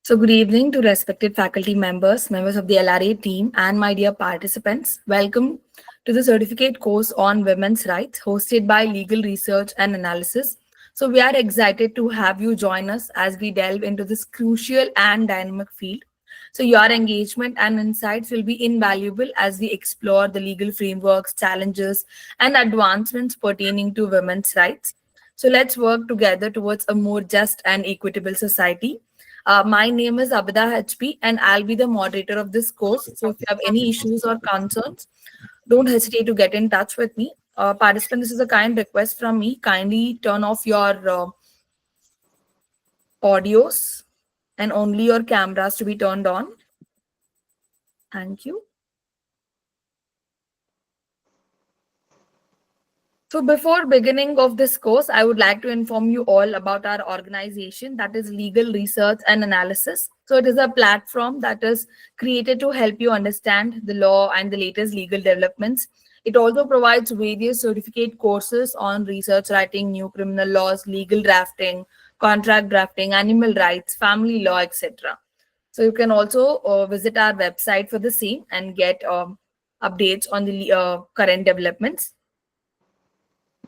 So, good evening to respected faculty members, members of the LRA team, and my dear participants. Welcome to the certificate course on women's rights hosted by Legal Research and Analysis. So, we are excited to have you join us as we delve into this crucial and dynamic field. So, your engagement and insights will be invaluable as we explore the legal frameworks, challenges, and advancements pertaining to women's rights. So, let's work together towards a more just and equitable society. My name is Abida HP, and I'll be the moderator of this course. So, if you have any issues or concerns, don't hesitate to get in touch with me. Participant, this is a kind request from me. Kindly turn off your audios and only your cameras to be turned on. Thank you. So before beginning of this course, I would like to inform you all about our organization, that is Legal Research and Analysis. So it is a platform that is created to help you understand the law and the latest legal developments. It also provides various certificate courses on research writing, new criminal laws, legal drafting, contract drafting, animal rights, family law, etc. So you can also visit our website for the same and get updates on the current developments.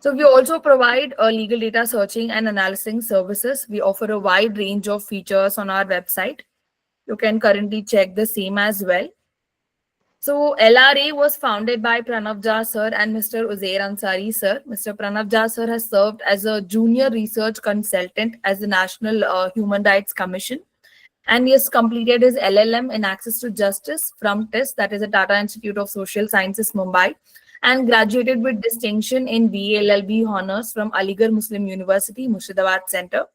So we also provide legal data searching and analyzing services. We offer a wide range of features on our website. You can currently check the same as well. So LRA was founded by Pranav Jha sir and Mr. Uzair Ansari sir. Mr. Pranav Jha sir has served as a junior research consultant as the National Human Rights Commission, and he has completed his LLM in Access to Justice from TISS, that is the Tata Institute of Social Sciences, Mumbai, and graduated with distinction in BA/LLB honors from Aligarh Muslim University, Murshidabad Center.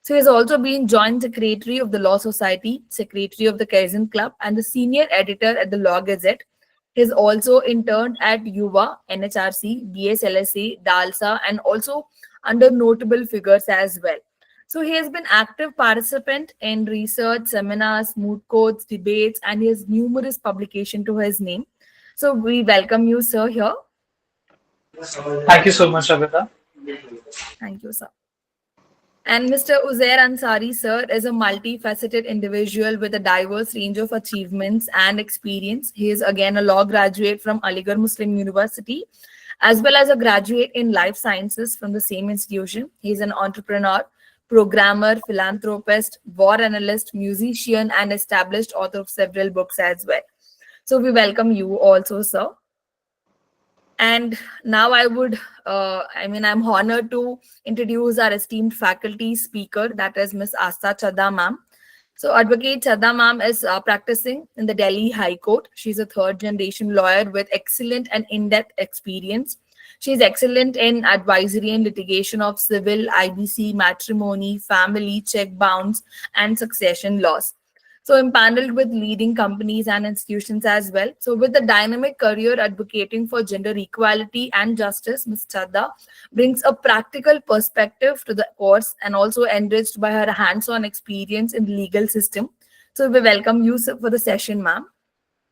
So he has also been Joint Secretary of the Law Society, Secretary of the Kaizen Club, and the Senior Editor at the Law Gazette. He has also interned at UVA, NHRC, BSLSA, DALSA, and also under notable figures as well. So he has been active participant in research, seminars, moot courts, debates, and he has numerous publications to his name. So we welcome you, sir, here. Thank you so much, Abida. Thank you, sir. And Mr. Uzair Ansari, sir, is a multifaceted individual with a diverse range of achievements and experience. He is again a law graduate from Aligarh Muslim University, as well as a graduate in life sciences from the same institution. He is an entrepreneur, programmer, philanthropist, war analyst, musician, and established author of several books as well. So we welcome you also, sir. And now I'm honored to introduce our esteemed faculty speaker, that is Miss Asta Chadha ma'am. So Advocate Chadha ma'am is practicing in the Delhi High Court. She's a third generation lawyer with excellent and in-depth experience. She's excellent in advisory and litigation of civil, IBC, matrimony, family, check bounds, and succession laws. So empaneled with leading companies and institutions as well. So with the dynamic career advocating for gender equality and justice, Ms. Chadha brings a practical perspective to the course and also enriched by her hands-on experience in the legal system. So we welcome you for the session, ma'am.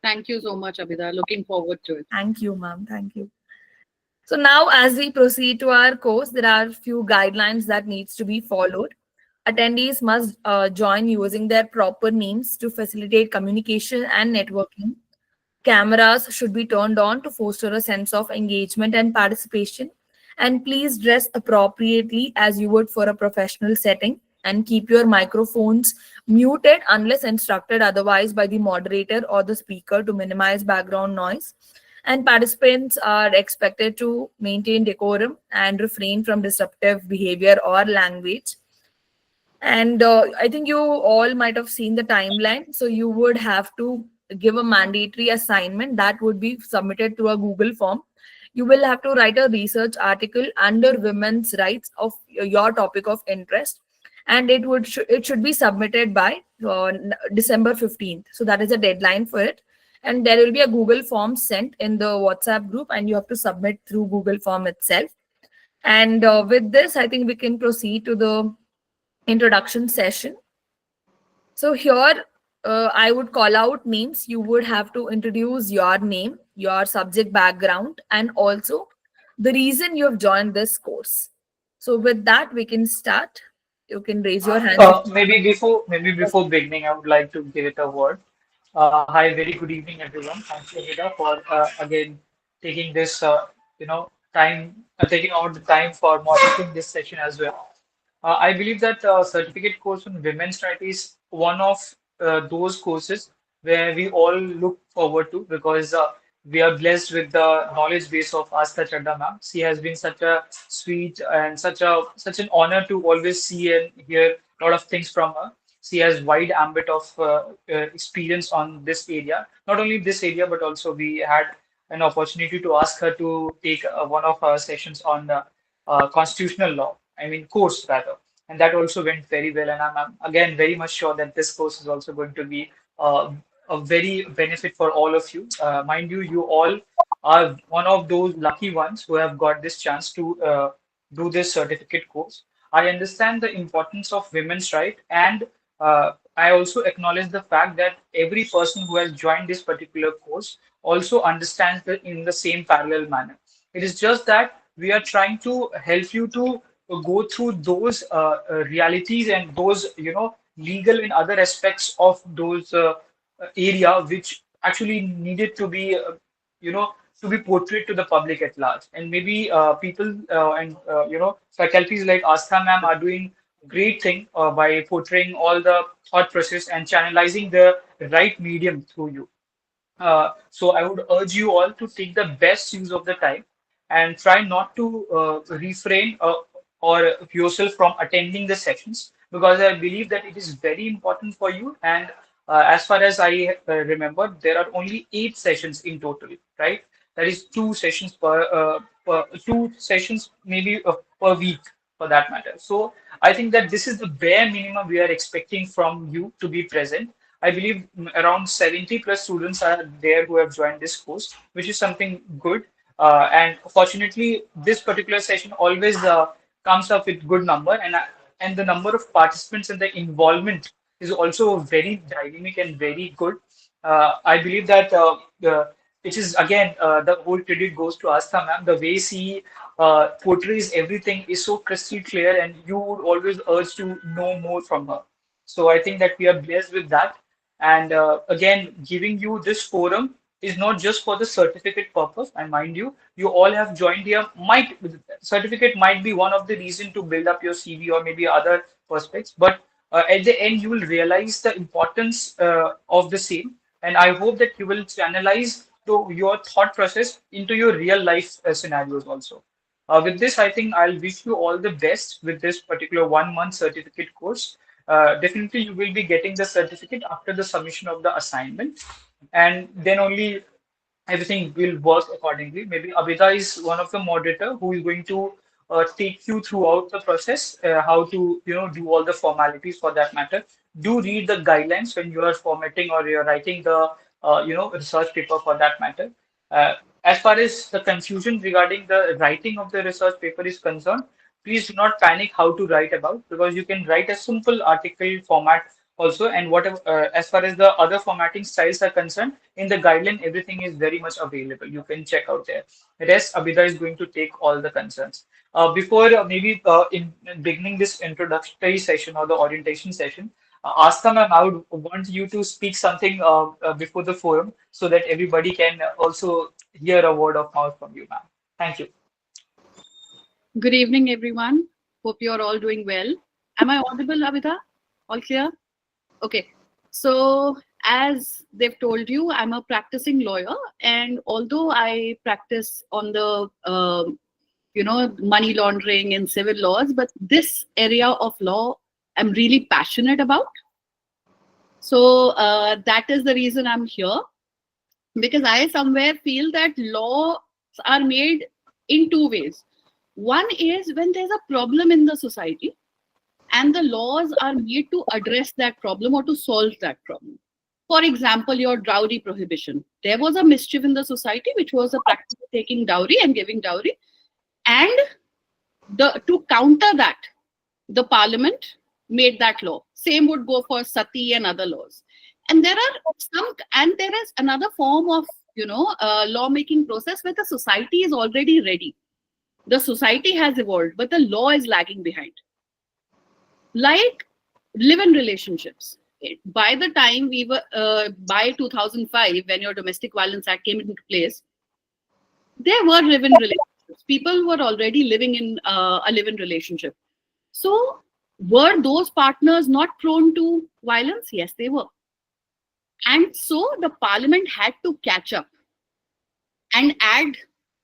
Thank you so much, Abida. Looking forward to it. Thank you, ma'am. Thank you. So now as we proceed to our course, there are a few guidelines that needs to be followed. Attendees must join using their proper names to facilitate communication and networking. Cameras should be turned on to foster a sense of engagement and participation. And please dress appropriately as you would for a professional setting, and keep your microphones muted unless instructed otherwise by the moderator or the speaker to minimize background noise. And participants are expected to maintain decorum and refrain from disruptive behavior or language. And I think you all might have seen the timeline. So you would have to give a mandatory assignment that would be submitted through a Google form. You will have to write a research article under women's rights of your topic of interest, and it should be submitted by December 15th. So that is a deadline for it. And there will be a Google form sent in the WhatsApp group, and you have to submit through Google form itself. And with this, I think we can proceed to the introduction session. So here I would call out names. You would have to introduce your name, your subject background, and also the reason you have joined this course. So with that, we can start. You can raise your hand. Maybe before beginning, I would like to give it a word. Hi, very good evening, everyone. Thank you, Hida, for again taking this, taking out the time for moderating this session as well. I believe that certificate course on women's right is one of those courses where we all look forward to because we are blessed with the knowledge base of Astha Chadda ma'am. She has been such a sweet and such an honor to always see and hear a lot of things from her. She has wide ambit of experience on this area. Not only this area, but also we had an opportunity to ask her to take one of our sessions on constitutional law. I mean, course rather, and that also went very well. And I'm again very much sure that this course is also going to be uh, a very benefit for all of you. Mind you, you all are one of those lucky ones who have got this chance to do this certificate course. I understand the importance of women's right, and I also acknowledge the fact that every person who has joined this particular course also understands it in the same parallel manner. It is just that we are trying to help you to go through those realities and those, legal and other aspects of those area which actually needed to be, you know, to be portrayed to the public at large. And maybe people and, faculties like Astha ma'am are doing great thing by portraying all the thought process and channelizing the right medium through you. So I would urge you all to take the best use of the time and try not to refrain or yourself from attending the sessions because I believe that it is very important for you. And as far as I remember, there are only 8 sessions in total, right? That is 2 sessions per 2 sessions maybe per week for that matter. So I think that this is the bare minimum we are expecting from you to be present. I believe around 70 plus students are there who have joined this course, which is something good. And fortunately, this particular session always comes up with good number, and the number of participants and the involvement is also very dynamic and very good. I believe that which is again the whole credit goes to Astha ma'am. The way she portrays everything is so crystal clear, and you would always urge to know more from her. So I think that we are blessed with that. And again, giving you this forum is not just for the certificate purpose. And mind you, you all have joined here. Might certificate might be one of the reason to build up your CV or maybe other prospects. But at the end, you will realize the importance of the same. And I hope that you will channelize to your thought process into your real life scenarios also. With this, I think I'll wish you all the best with this particular 1 month certificate course. Definitely, you will be getting the certificate after the submission of the assignment, and then only everything will work accordingly. Maybe Abhida is one of the moderator who is going to take you throughout the process, how to do all the formalities for that matter. Do read the guidelines when you are formatting or you're writing the research paper for that matter. Uh, as far as the confusion regarding the writing of the research paper is concerned, please do not panic how to write about because you can write a simple article format also, and whatever as far as the other formatting styles are concerned, in the guideline everything is very much available. You can check out there. Rest Abhida is going to take all the concerns. Before maybe in beginning this introductory session or the orientation session, Astha ma'am, I would want you to speak something before the forum so that everybody can also hear a word of mouth from you, ma'am. Thank you. Good evening, everyone. Hope you're all doing well. Am I audible, Abhida? All clear? Okay. So, as they've told you, I'm a practicing lawyer, and although I practice on the money laundering and civil laws, but this area of law I'm really passionate about. So that is the reason I'm here, because I somewhere feel that laws are made in 2 ways. One is when there's a problem in the society and the laws are made to address that problem or to solve that problem. For example, your dowry prohibition. There was a mischief in the society, which was a practice of taking dowry and giving dowry. And to counter that, the parliament made that law. Same would go for sati and other laws. And there is another form of lawmaking process where the society is already ready. The society has evolved, but the law is lagging behind. like live-in relationships. By the time we were, by 2005, when your Domestic Violence Act came into place, there were live-in relationships. People were already living in a live-in relationship. So were those partners not prone to violence? Yes, they were. And so the parliament had to catch up and add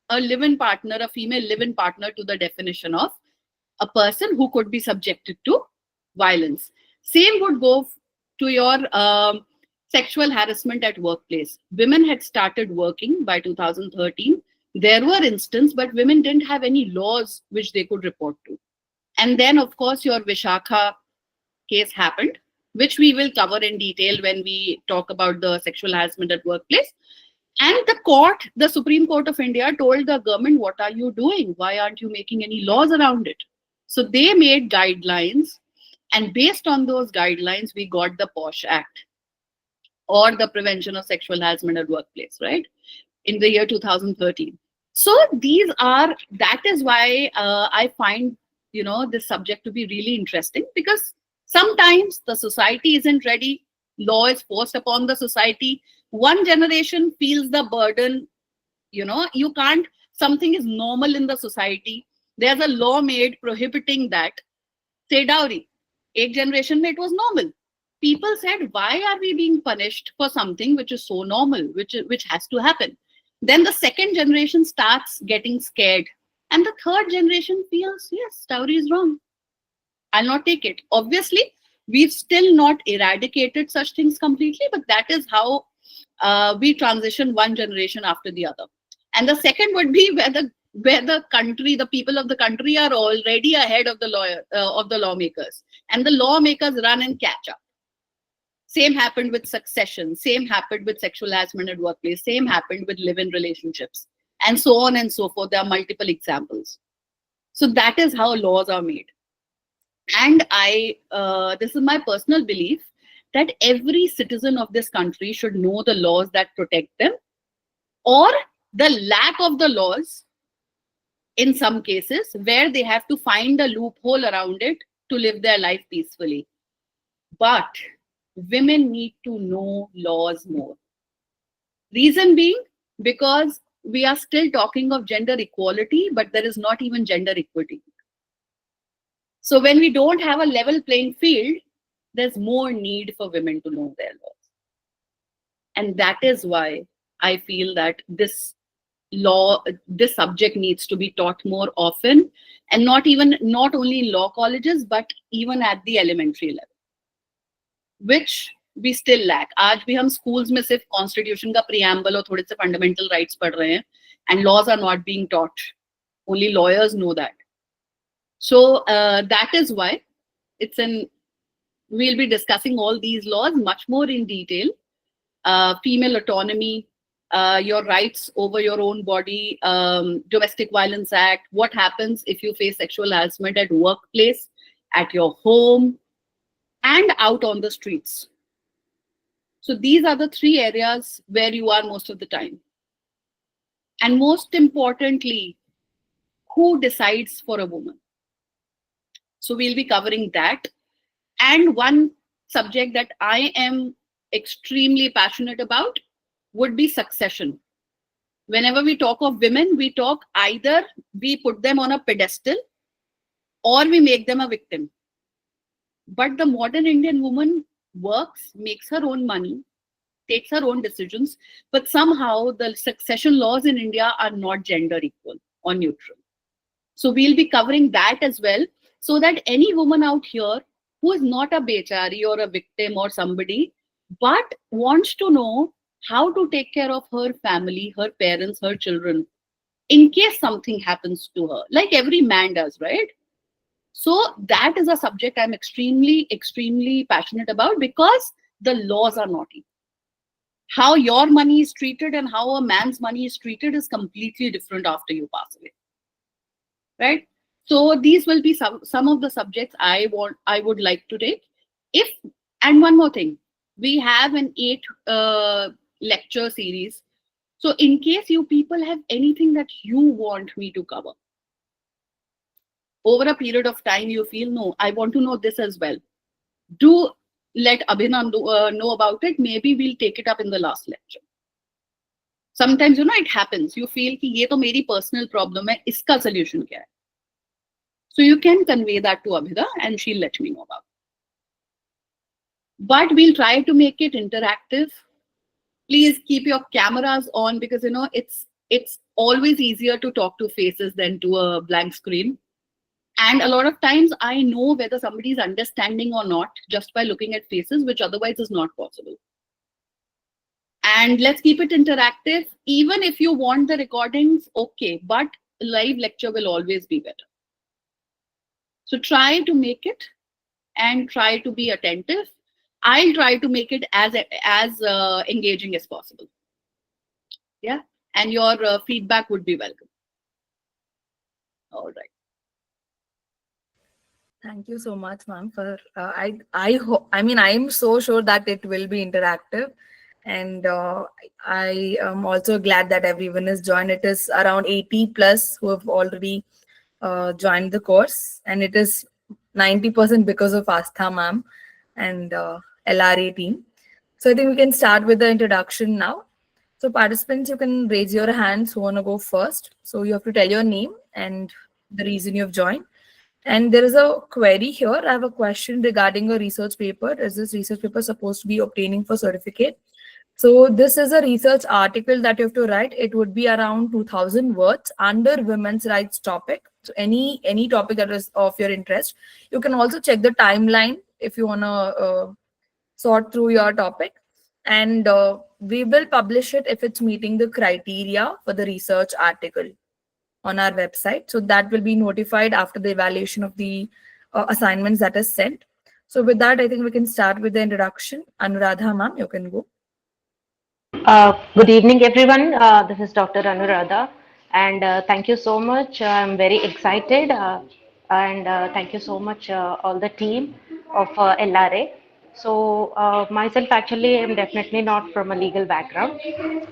a live-in partner, a female live-in partner, to the definition of a person who could be subjected to violence. Same would go to your sexual harassment at workplace. Women had started working by 2013. There were instances, but women didn't have any laws which they could report to. And then, of course, your Vishakha case happened, which we will cover in detail when we talk about the sexual harassment at workplace. And the court, the Supreme Court of India, told the government, what are you doing? Why aren't you making any laws around it? So they made guidelines. And based on those guidelines, we got the POSH Act, or the Prevention of Sexual Harassment at Workplace, right? In the year 2013. So that is why I find, this subject to be really interesting, because sometimes the society isn't ready. Law is forced upon the society. One generation feels the burden. You can't, something is normal in the society. There's a law made prohibiting that. Say dowry. Ek generation mein it was normal. People said, why are we being punished for something which is so normal, which has to happen? Then the second generation starts getting scared. And the third generation feels, yes, dowry is wrong. I'll not take it. Obviously, we've still not eradicated such things completely, but that is how we transition one generation after the other. And the second would be where the country, the people of the country are already ahead of the lawmakers. And the lawmakers run and catch up. Same happened with succession. Same happened with sexual harassment at workplace. Same happened with live-in relationships. And so on and so forth. There are multiple examples. So that is how laws are made. And this is my personal belief, that every citizen of this country should know the laws that protect them, or the lack of the laws in some cases, where they have to find a loophole around it to live their life peacefully. But women need to know laws more. Reason being, because we are still talking of gender equality, but there is not even gender equity. So when we don't have a level playing field, there's more need for women to know their laws. And that is why I feel that this subject needs to be taught more often, and not only in law colleges, but even at the elementary level, which we still lack. आज भी हम schools में सिर्फ constitution का preamble और थोड़े से fundamental rights पढ़ रहे हैं, and laws are not being taught. Only lawyers know that. So that is why we'll be discussing all these laws much more in detail. Female autonomy, your rights over your own body, Domestic Violence Act, what happens if you face sexual harassment at workplace, at your home, and out on the streets. So these are the three areas where you are most of the time. And most importantly, who decides for a woman? So we'll be covering that. And one subject that I am extremely passionate about would be succession. Whenever we talk of women, we talk either we put them on a pedestal or we make them a victim. But the modern Indian woman works, makes her own money, takes her own decisions, but somehow the succession laws in India are not gender equal or neutral. So we'll be covering that as well, so that any woman out here who is not a bechari or a victim or somebody, but wants to know how to take care of her family, her parents, her children, in case something happens to her, like every man does, right? So that is a subject I'm extremely, extremely passionate about, because the laws are not equal. How your money is treated and how a man's money is treated is completely different after you pass away, right? So these will be some of the subjects I would like to take. And one more thing, we have an 8 lecture series. So in case you people have anything that you want me to cover, over a period of time you feel, no, I want to know this as well, do let Abhinav know about it. Maybe we'll take it up in the last lecture. Sometimes, it happens. You feel कि ये तो मेरी personal problem है, इसका solution क्या है? So you can convey that to Abhida and she'll let me know about it. But we'll try to make it interactive. Please keep your cameras on because, it's always easier to talk to faces than to a blank screen. And a lot of times I know whether somebody is understanding or not just by looking at faces, which otherwise is not possible. And let's keep it interactive. Even if you want the recordings, okay, but live lecture will always be better. So try to make it and try to be attentive. I'll try to make it as engaging as possible. Yeah, and your feedback would be welcome. All right. Thank you so much, ma'am. For I hope. I mean, I am so sure that it will be interactive, and I am also glad that everyone has joined. It is around 80 plus who have already joined the course, and it is 90% because of Astha ma'am and LRA team. So I think we can start with the introduction now. So participants, you can raise your hands who want to go first. So you have to tell your name and the reason you have joined. And there is a query here. I have a question regarding a research paper. Is this research paper supposed to be obtaining for certificate? So this is a research article that you have to write. It would be around 2000 words under women's rights topic. So any topic that is of your interest. You can also check the timeline if you want to sort through your topic. And we will publish it if it's meeting the criteria for the research article on our website. So that will be notified after the evaluation of the assignments that is sent. So with that, I think we can start with the introduction. Anuradha ma'am, you can go. Good evening, everyone. This is Dr. Anuradha, and thank you so much. I'm very excited, and thank you so much, all the team of LRA. So, myself actually, I'm definitely not from a legal background,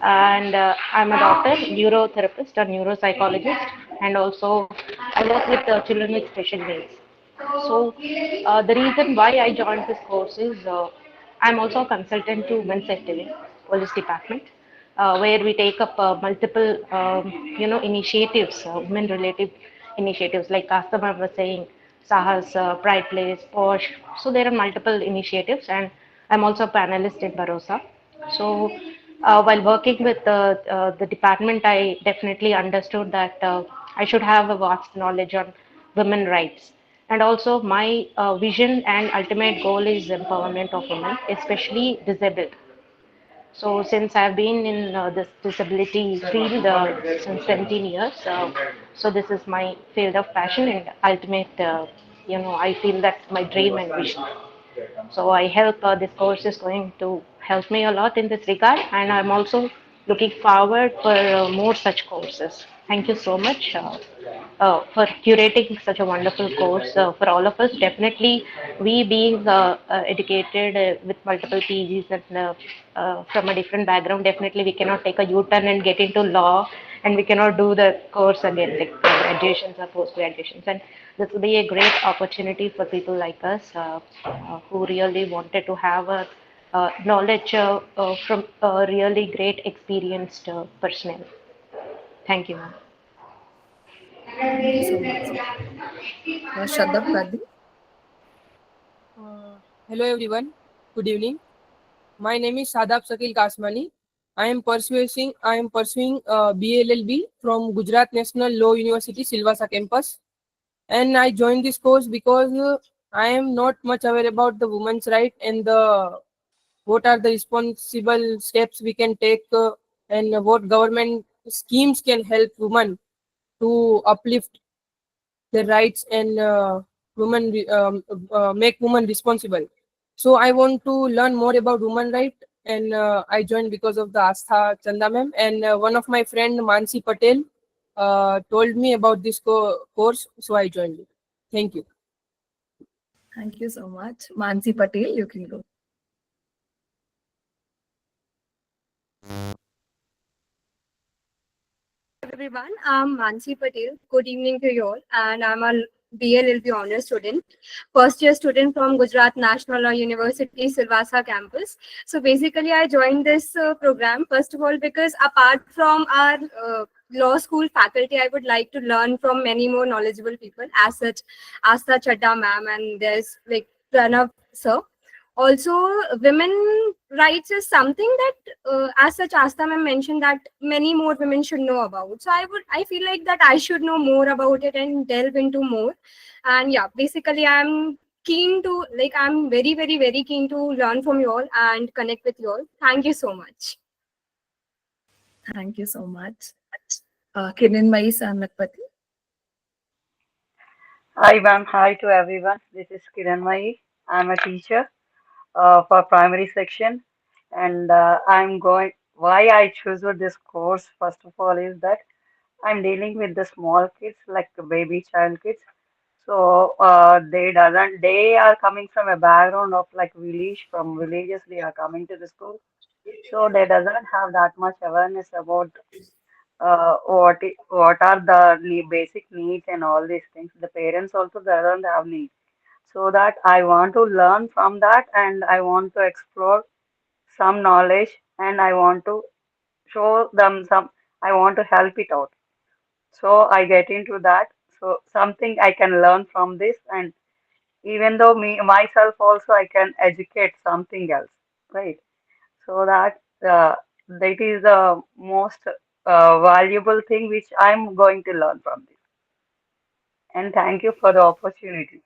and I'm a doctor, neurotherapist, or neuropsychologist, and also I work with children with special needs. So, the reason why I joined this course is I'm also a consultant to Women's Safety Police Department, where we take up multiple, initiatives, women-related initiatives, like Astha was saying, Sahas, Pride Place, Posh. So there are multiple initiatives, and I'm also a panelist in Barosa. So while working with the department, I definitely understood that I should have a vast knowledge on women rights. And also, my vision and ultimate goal is empowerment of women, especially disabled. So since I've been in this disability field since 17 years, so this is my field of passion and ultimate, I feel that's my dream and vision. So I help, this course is going to help me a lot in this regard, and I'm also looking forward for more such courses. Thank you so much for curating such a wonderful course for all of us. Definitely, we being educated with multiple PGs and from a different background, definitely we cannot take a U-turn and get into law, and we cannot do the course again, like graduations or post-graduations. And this will be a great opportunity for people like us who really wanted to have a knowledge from a really great experienced personnel. Thank you, ma'am. Thank you so much. Shadab Kadri. Hello everyone. Good evening. My name is Sadab Sakil Kasmani. I am pursuing BLLB from Gujarat National Law University Silvassa campus, and I joined this course because I am not much aware about the women's right and the what are the responsible steps we can take and what government schemes can help women to uplift their rights and make women responsible. So I want to learn more about women right, and I joined because of the Astha Chanda ma'am, and one of my friend Mansi Patel told me about this course, so I joined it. Thank you. Thank you so much. Mansi Patel, you can go. Everyone, I'm Mansi Patel. Good evening to you all, and I'm a BLLB honor student, first year student from Gujarat National Law University, Silvassa campus. So basically, I joined this program first of all because apart from our law school faculty, I would like to learn from many more knowledgeable people. As such, Asta Chadda ma'am, and there's like Pranav sir. Also, women rights is something that as such Asta ma'am mentioned that many more women should know about. So I feel like that I should know more about it and delve into more. And yeah, basically I'm keen to I'm very very very keen to learn from you all and connect with you all. Thank you so much. Thank you so much. Kiranmai Sanakpati. Hi, ma'am. Hi to everyone. This is Kiran Mai. I'm a teacher for primary section, and I'm going. Why I choose this course first of all is that I'm dealing with the small kids, like the baby child kids. So they are coming from a background of like village, from villages. They are coming to the school, so they doesn't have that much awareness about what are the basic needs and all these things. The parents also doesn't have need. So that I want to learn from that and I want to explore some knowledge and I want to show them some, I want to help it out. So I get into that. So something I can learn from this, and even though me myself also I can educate something else, right? So that is the most valuable thing which I'm going to learn from this. And thank you for the opportunity.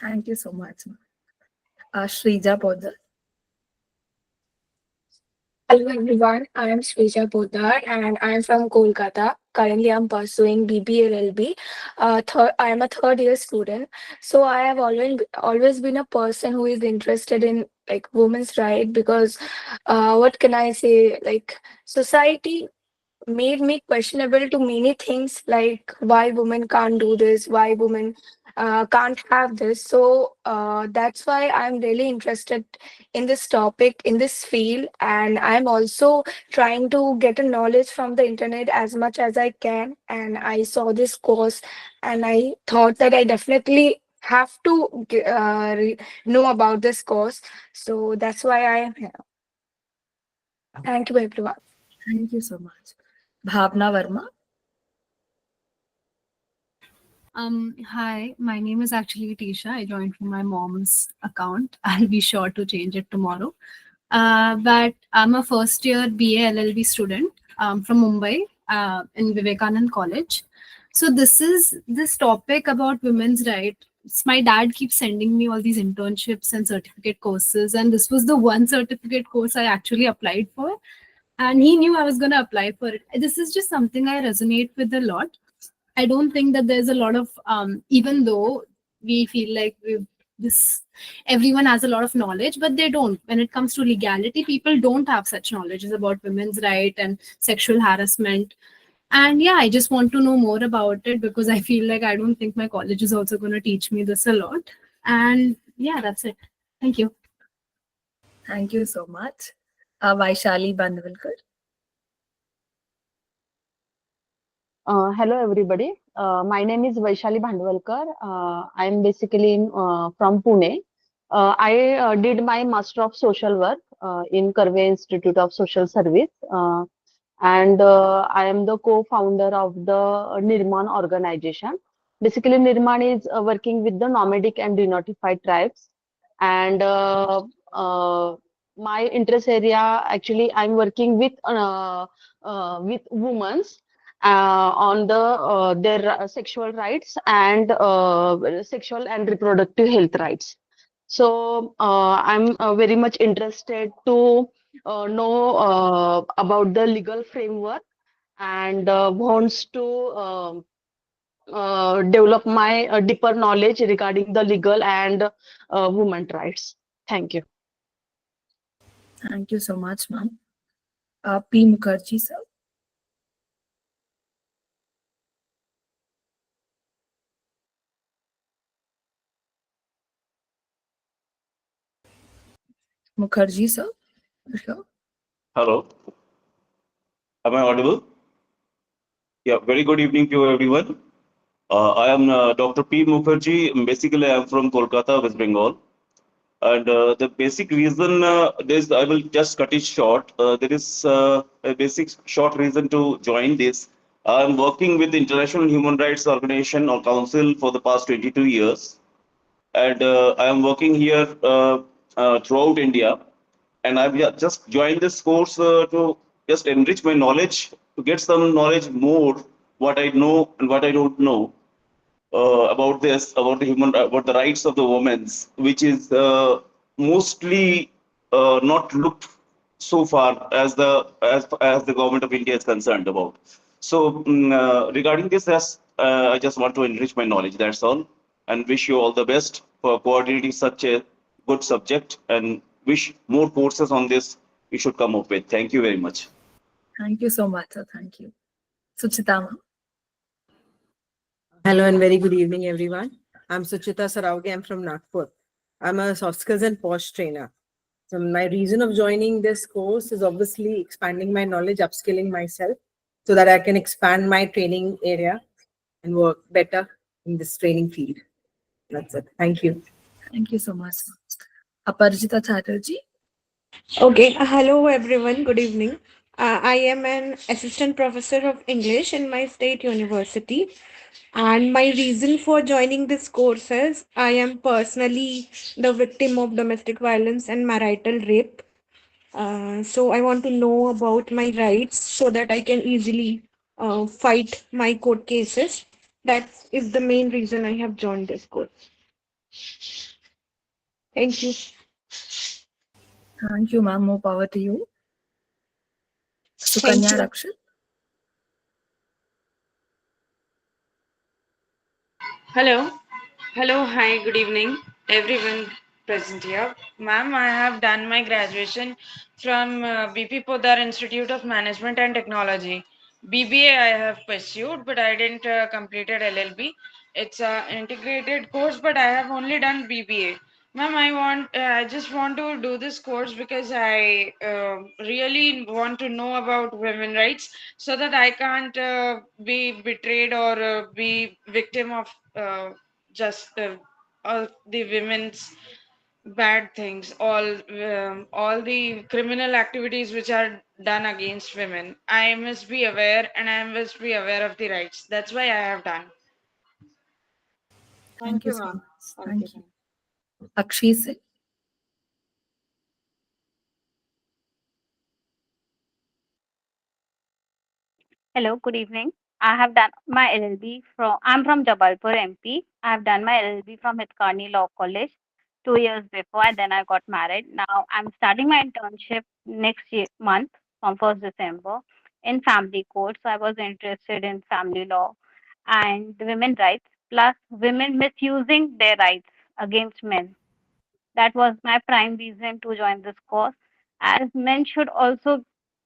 Thank you so much. Shrija Poddar. Hello everyone, I am Srija Poddar and I am from Kolkata. Currently, I'm pursuing BBLLB. I am a third year student. So I have always been a person who is interested in like women's right because what can I say? Like society made me questionable to many things like why women can't do this, why women can't have this. So that's why I'm really interested in this topic, in this field, and I'm also trying to get a knowledge from the internet as much as I can. And I saw this course, and I thought that I definitely have to know about this course. So that's why I am here. Thank you, everyone. Thank you so much. Bhavna Verma. Hi, my name is actually Tisha. I joined from my mom's account. I'll be sure to change it tomorrow. But I'm a first year BA LLB student from Mumbai in Vivekanand College. So this topic about women's rights. My dad keeps sending me all these internships and certificate courses, and this was the one certificate course I actually applied for. And he knew I was going to apply for it. This is just something I resonate with a lot. I don't think that there's a lot of even though we feel like everyone has a lot of knowledge, but they don't. When it comes to legality, people don't have such knowledge about women's right and sexual harassment. And yeah, I just want to know more about it because I feel like I don't think my college is also going to teach me this a lot. And yeah, that's it. Thank you. Thank you so much. Vaishali Bandvalkar. Hello, everybody. My name is Vaishali Bhandwalkar. I am basically from Pune. I did my Master of Social Work in Karve Institute of Social Service. And I am the co-founder of the Nirman organization. Basically, Nirman is working with the nomadic and denotified tribes. And my interest area, actually, I'm working with women on their sexual rights and sexual and reproductive health rights. So I'm very much interested to know about the legal framework and wants to develop my deeper knowledge regarding the legal and women rights. Thank you. Thank you so much, ma'am. P. Mukherjee, sir. Mukherjee, sir. Sure. Hello. Am I audible? Yeah, very good evening to everyone. I am Dr. P. Mukherjee. Basically, I am from Kolkata, West Bengal. And the basic reason I will just cut it short. There is a basic short reason to join this. I'm working with the International Human Rights Organization or Council for the past 22 years. And I am working here throughout India. And I've just joined this course to just enrich my knowledge, to get some knowledge more, what I know and what I don't know about this, about about the rights of the women, which is mostly not looked so far as the government of India is concerned about. So regarding this, I just want to enrich my knowledge. That's all, and wish you all the best for coordinating such a good subject, and wish more courses on this you should come up with. Thank you very much. Thank you so much, sir. Thank you. Suchita ma'am. Hello and very good evening, everyone. I'm Suchita Sarawgi. I'm from Nagpur. I'm a soft skills and POSH trainer. So my reason of joining this course is obviously expanding my knowledge, upskilling myself so that I can expand my training area and work better in this training field. That's it. Thank you. Thank you so much. Aparajita Chatterjee. Okay, hello everyone, good evening. I am an assistant professor of English in my state university, and my reason for joining this course is I am personally the victim of domestic violence and marital rape. So I want to know about my rights so that I can easily fight my court cases. That is the main reason I have joined this course. Thank you. Thank you, ma'am. More power to you. Thank Sukanya you. Rakshit. Hello, hi, good evening, everyone present here. Ma'am, I have done my graduation from BP Podar Institute of Management and Technology. BBA I have pursued, but I didn't completed LLB. It's an integrated course, but I have only done BBA. Ma'am, I just want to do this course because I really want to know about women rights so that I can't be betrayed or be victim of just all the women's bad things, all the criminal activities which are done against women. I must be aware, and I must be aware of the rights. That's why I have done. Thank you so ma'am. much. Thank you. Akshi Singh. Hello, good evening. I have done my LLB I'm from Jabalpur, MP. I have done my LLB from Hitkarni Law College 2 years before, and then I got married. Now I'm starting my internship month from 1st December in family court. So I was interested in family law and women rights, plus women misusing their rights against men. That was my prime reason to join this course, as men should also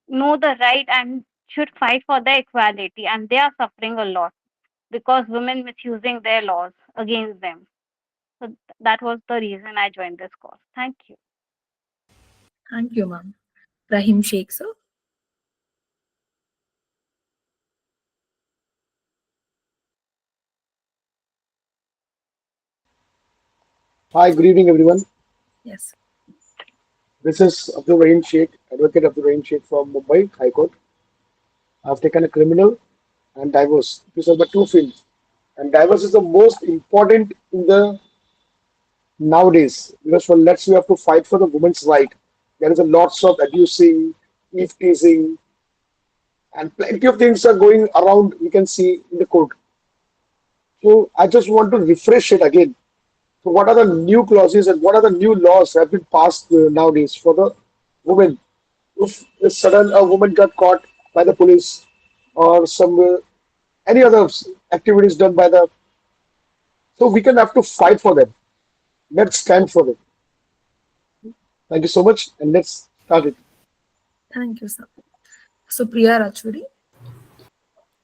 know the right and should fight for their equality, and they are suffering a lot because women misusing their laws against them. So that was the reason I joined this course. Thank you. Thank you, ma'am. Rahim Sheikh, sir. Hi, good evening, everyone. Yes. This is Abdul Rahim Sheikh, Advocate Abdul Rahim Sheikh from Mumbai High Court. I've taken a criminal and divorce. These are the two fields. And divorce is the most important in the nowadays because for let's we have to fight for the woman's right. There is a lots of abusing, eve teasing, and plenty of things are going around. We can see in the court. So I just want to refresh it again. So what are the new clauses and what are the new laws that have been passed nowadays for the women? If sudden a woman got caught by the police or some any other activities done by the, so we can have to fight for them. Let's stand for them. Thank you so much, and let's start it. Thank you, sir. Supriya Rachuri.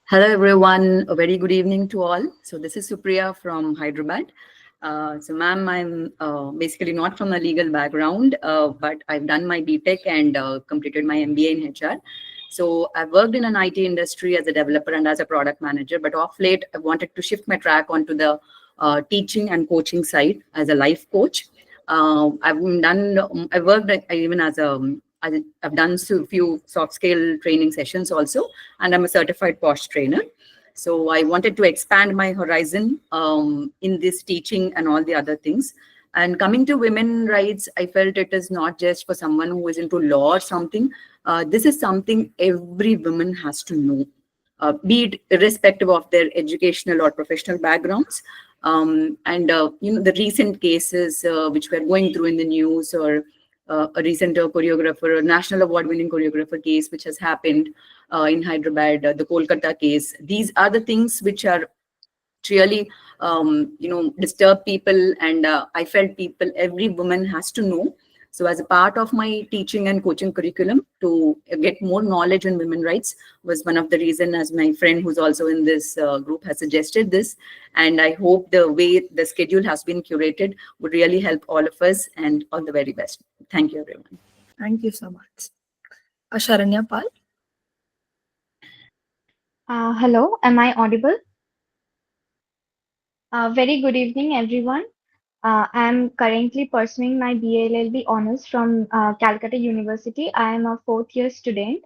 Hello, everyone. A very good evening to all. So this is Supriya from Hyderabad. So, ma'am, I'm basically not from a legal background, but I've done my BTech and completed my MBA in HR. So I worked in an IT industry as a developer and as a product manager, but off late, I wanted to shift my track onto the teaching and coaching side as a life coach. I worked even I've done a few soft skill training sessions also, and I'm a certified POSH trainer. So I wanted to expand my horizon in this teaching and all the other things. And coming to women rights, I felt it is not just for someone who is into law or something. This is something every woman has to know, be it irrespective of their educational or professional backgrounds. The recent cases which we're going through in the news, or a recent choreographer, a national award-winning choreographer case which has happened in Hyderabad, the Kolkata case. These are the things which are really disturb people, and I felt every woman has to know. So as a part of my teaching and coaching curriculum, to get more knowledge on women rights was one of the reasons, as my friend who's also in this group has suggested this. And I hope the way the schedule has been curated would really help all of us, and all the very best. Thank you, everyone. Thank you so much. Sharanya Pal. Hello, am I audible? Very good evening, everyone. I'm currently pursuing my BA LLB honors from Calcutta University. I am a fourth year student.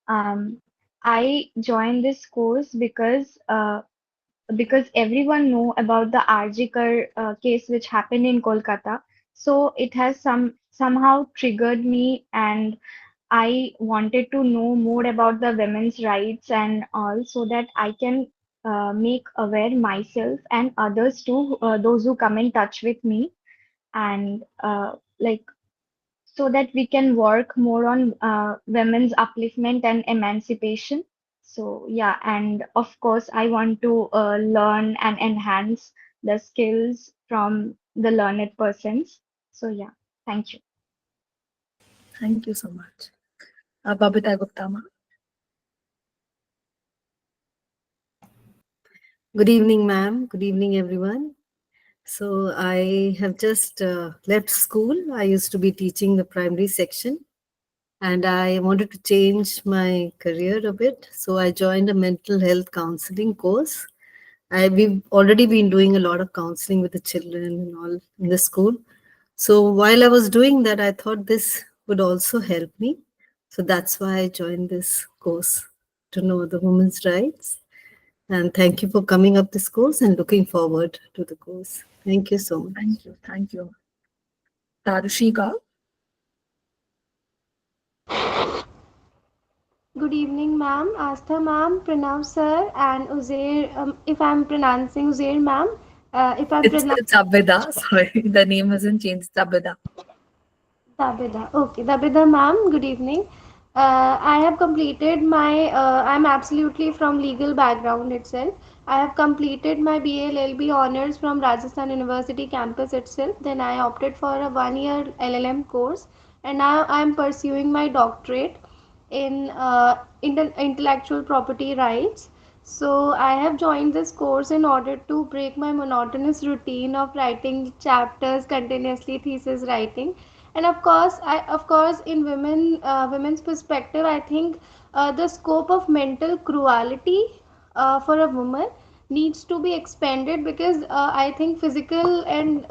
I joined this course because everyone know about the RG Kar case which happened in Kolkata. So it has somehow triggered me, and I wanted to know more about the women's rights and all, so that I can make aware myself and others too, those who come in touch with me, and so that we can work more on women's upliftment and emancipation. So yeah, and of course, I want to learn and enhance the skills from the learned persons. So yeah, thank you. Thank you so much. Babita Gupta ma. Good evening, ma'am. Good evening, everyone. So I have just left school. I used to be teaching the primary section, and I wanted to change my career a bit. So I joined a mental health counseling course. We've already been doing a lot of counseling with the children and all in the school. So while I was doing that, I thought this would also help me. So that's why I joined this course, to know the women's rights. And thank you for coming up this course, and looking forward to the course. Thank you so much. Thank you. Thank you. Tarushika. Good evening, ma'am. Astha, ma'am, Pranav, sir, and Uzair. If I'm pronouncing Uzair, ma'am. If I'm It's Abida. Sorry, the name hasn't changed. It's Abida. Dabida. Okay, Dabida, ma'am. Good evening. I have completed my. I'm absolutely from legal background itself. I have completed my BA LLB honors from Rajasthan University campus itself. Then I opted for a 1 year LLM course, and now I'm pursuing my doctorate in intellectual property rights. So I have joined this course in order to break my monotonous routine of writing chapters continuously, thesis writing. And of course in women's perspective, I think the scope of mental cruelty for a woman needs to be expanded, because I think in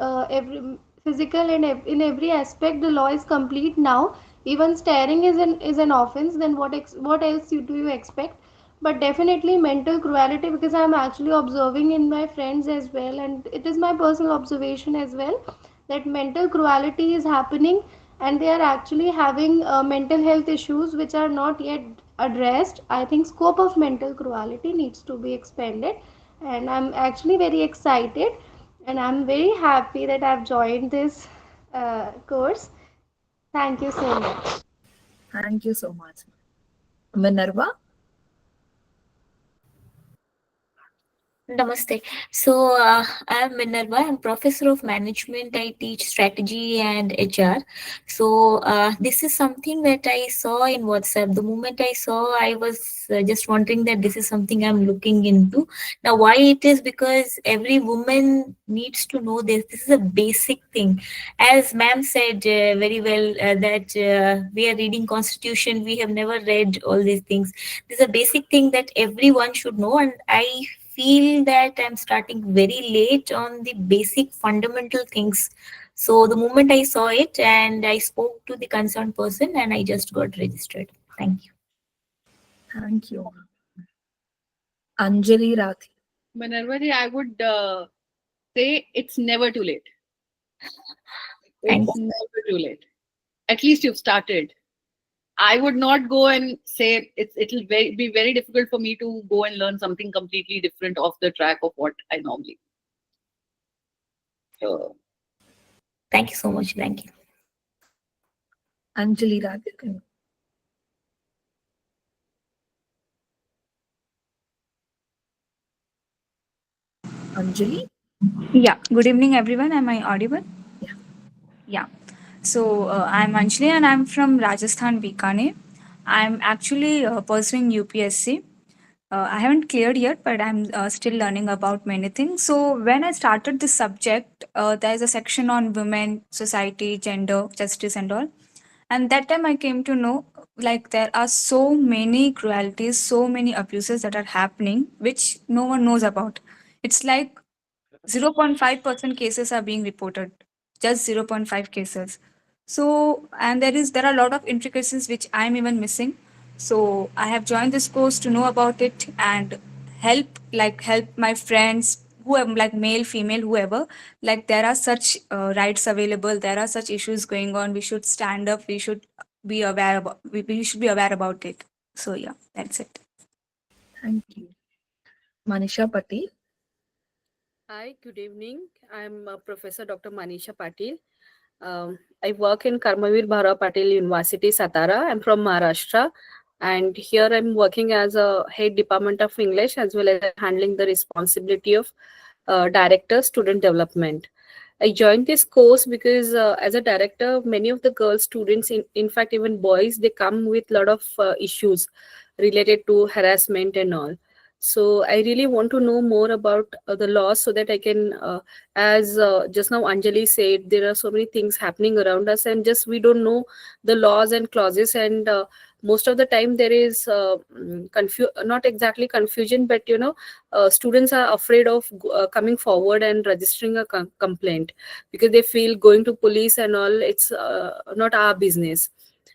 every aspect the law is complete now. Even staring is an offense. Then what else do you expect? But definitely mental cruelty, because I'm actually observing in my friends as well, and it is my personal observation as well, that mental cruelty is happening, and they are actually having mental health issues which are not yet addressed. I think scope of mental cruelty needs to be expanded, and I'm actually very excited, and I'm very happy that I've joined this course. Thank you so much. Thank you so much. Minerva. Namaste. So, I'm Minerva. I'm professor of management. I teach strategy and HR. So, this is something that I saw in WhatsApp. The moment I saw, I was just wondering that this is something I'm looking into. Now, why it is? Because every woman needs to know this. This is a basic thing. As ma'am said very well, that we are reading Constitution. We have never read all these things. This is a basic thing that everyone should know, and I feel that I'm starting very late on the basic fundamental things. So the moment I saw it and I spoke to the concerned person and I just got registered. Thank you. Thank you. Anjali Rathi. Minerva ji, I would say it's never too late. Thank It's never too late. At least you've started. I would not go and say it'll be very difficult for me to go and learn something completely different off the track of what I normally. So, Thank you so much. Thank you. Anjali Rathi. Anjali? Yeah, good evening, everyone. Am I audible? Yeah. Yeah. So I'm Anjali and I'm from Rajasthan, Bikaner. I'm actually pursuing UPSC. I haven't cleared yet, but I'm still learning about many things. So when I started this subject, there's a section on women, society, gender, justice, and all. And that time I came to know like there are so many cruelties, so many abuses that are happening, which no one knows about. It's like 0.5% cases are being reported, just 0.5 cases. So, and there are a lot of intricacies which I'm even missing. So I have joined this course to know about it and help my friends, whoever, like male, female, whoever. Like there are such rights available, there are such issues going on. We should stand up. We should be aware about. We should be aware about it. So yeah, that's it. Thank you. Manisha Patel. Hi, good evening. I'm Professor Dr. Manisha Patil. I work in Karmavir Bhara Patil University, Satara. I'm from Maharashtra. And here I'm working as a head department of English as well as handling the responsibility of director student development. I joined this course because as a director, many of the girl students, in fact, even boys, they come with a lot of issues related to harassment and all. So I really want to know more about the laws so that I can, as just now Anjali said, there are so many things happening around us, and just we don't know the laws and clauses, and most of the time there is not exactly confusion, but students are afraid of coming forward and registering a complaint because they feel going to police and all, it's not our business.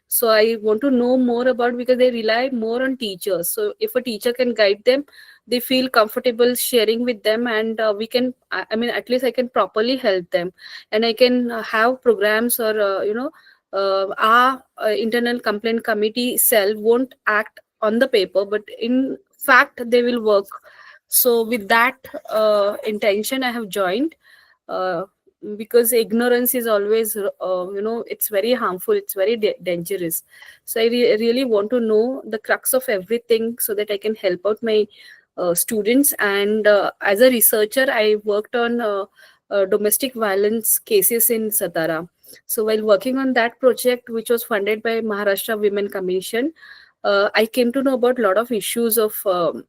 So I want to know more about, because they rely more on teachers. So if a teacher can guide them, they feel comfortable sharing with them, and we can, I mean, at least I can properly help them, and I can have programs, or our internal complaint committee cell won't act on the paper, but in fact they will work. So with that intention I have joined, uh, because ignorance is always it's very harmful, it's very dangerous. So I really want to know the crux of everything so that I can help out my students. And as a researcher, I worked on domestic violence cases in Satara. So while working on that project, which was funded by Maharashtra Women Commission, I came to know about a lot of issues of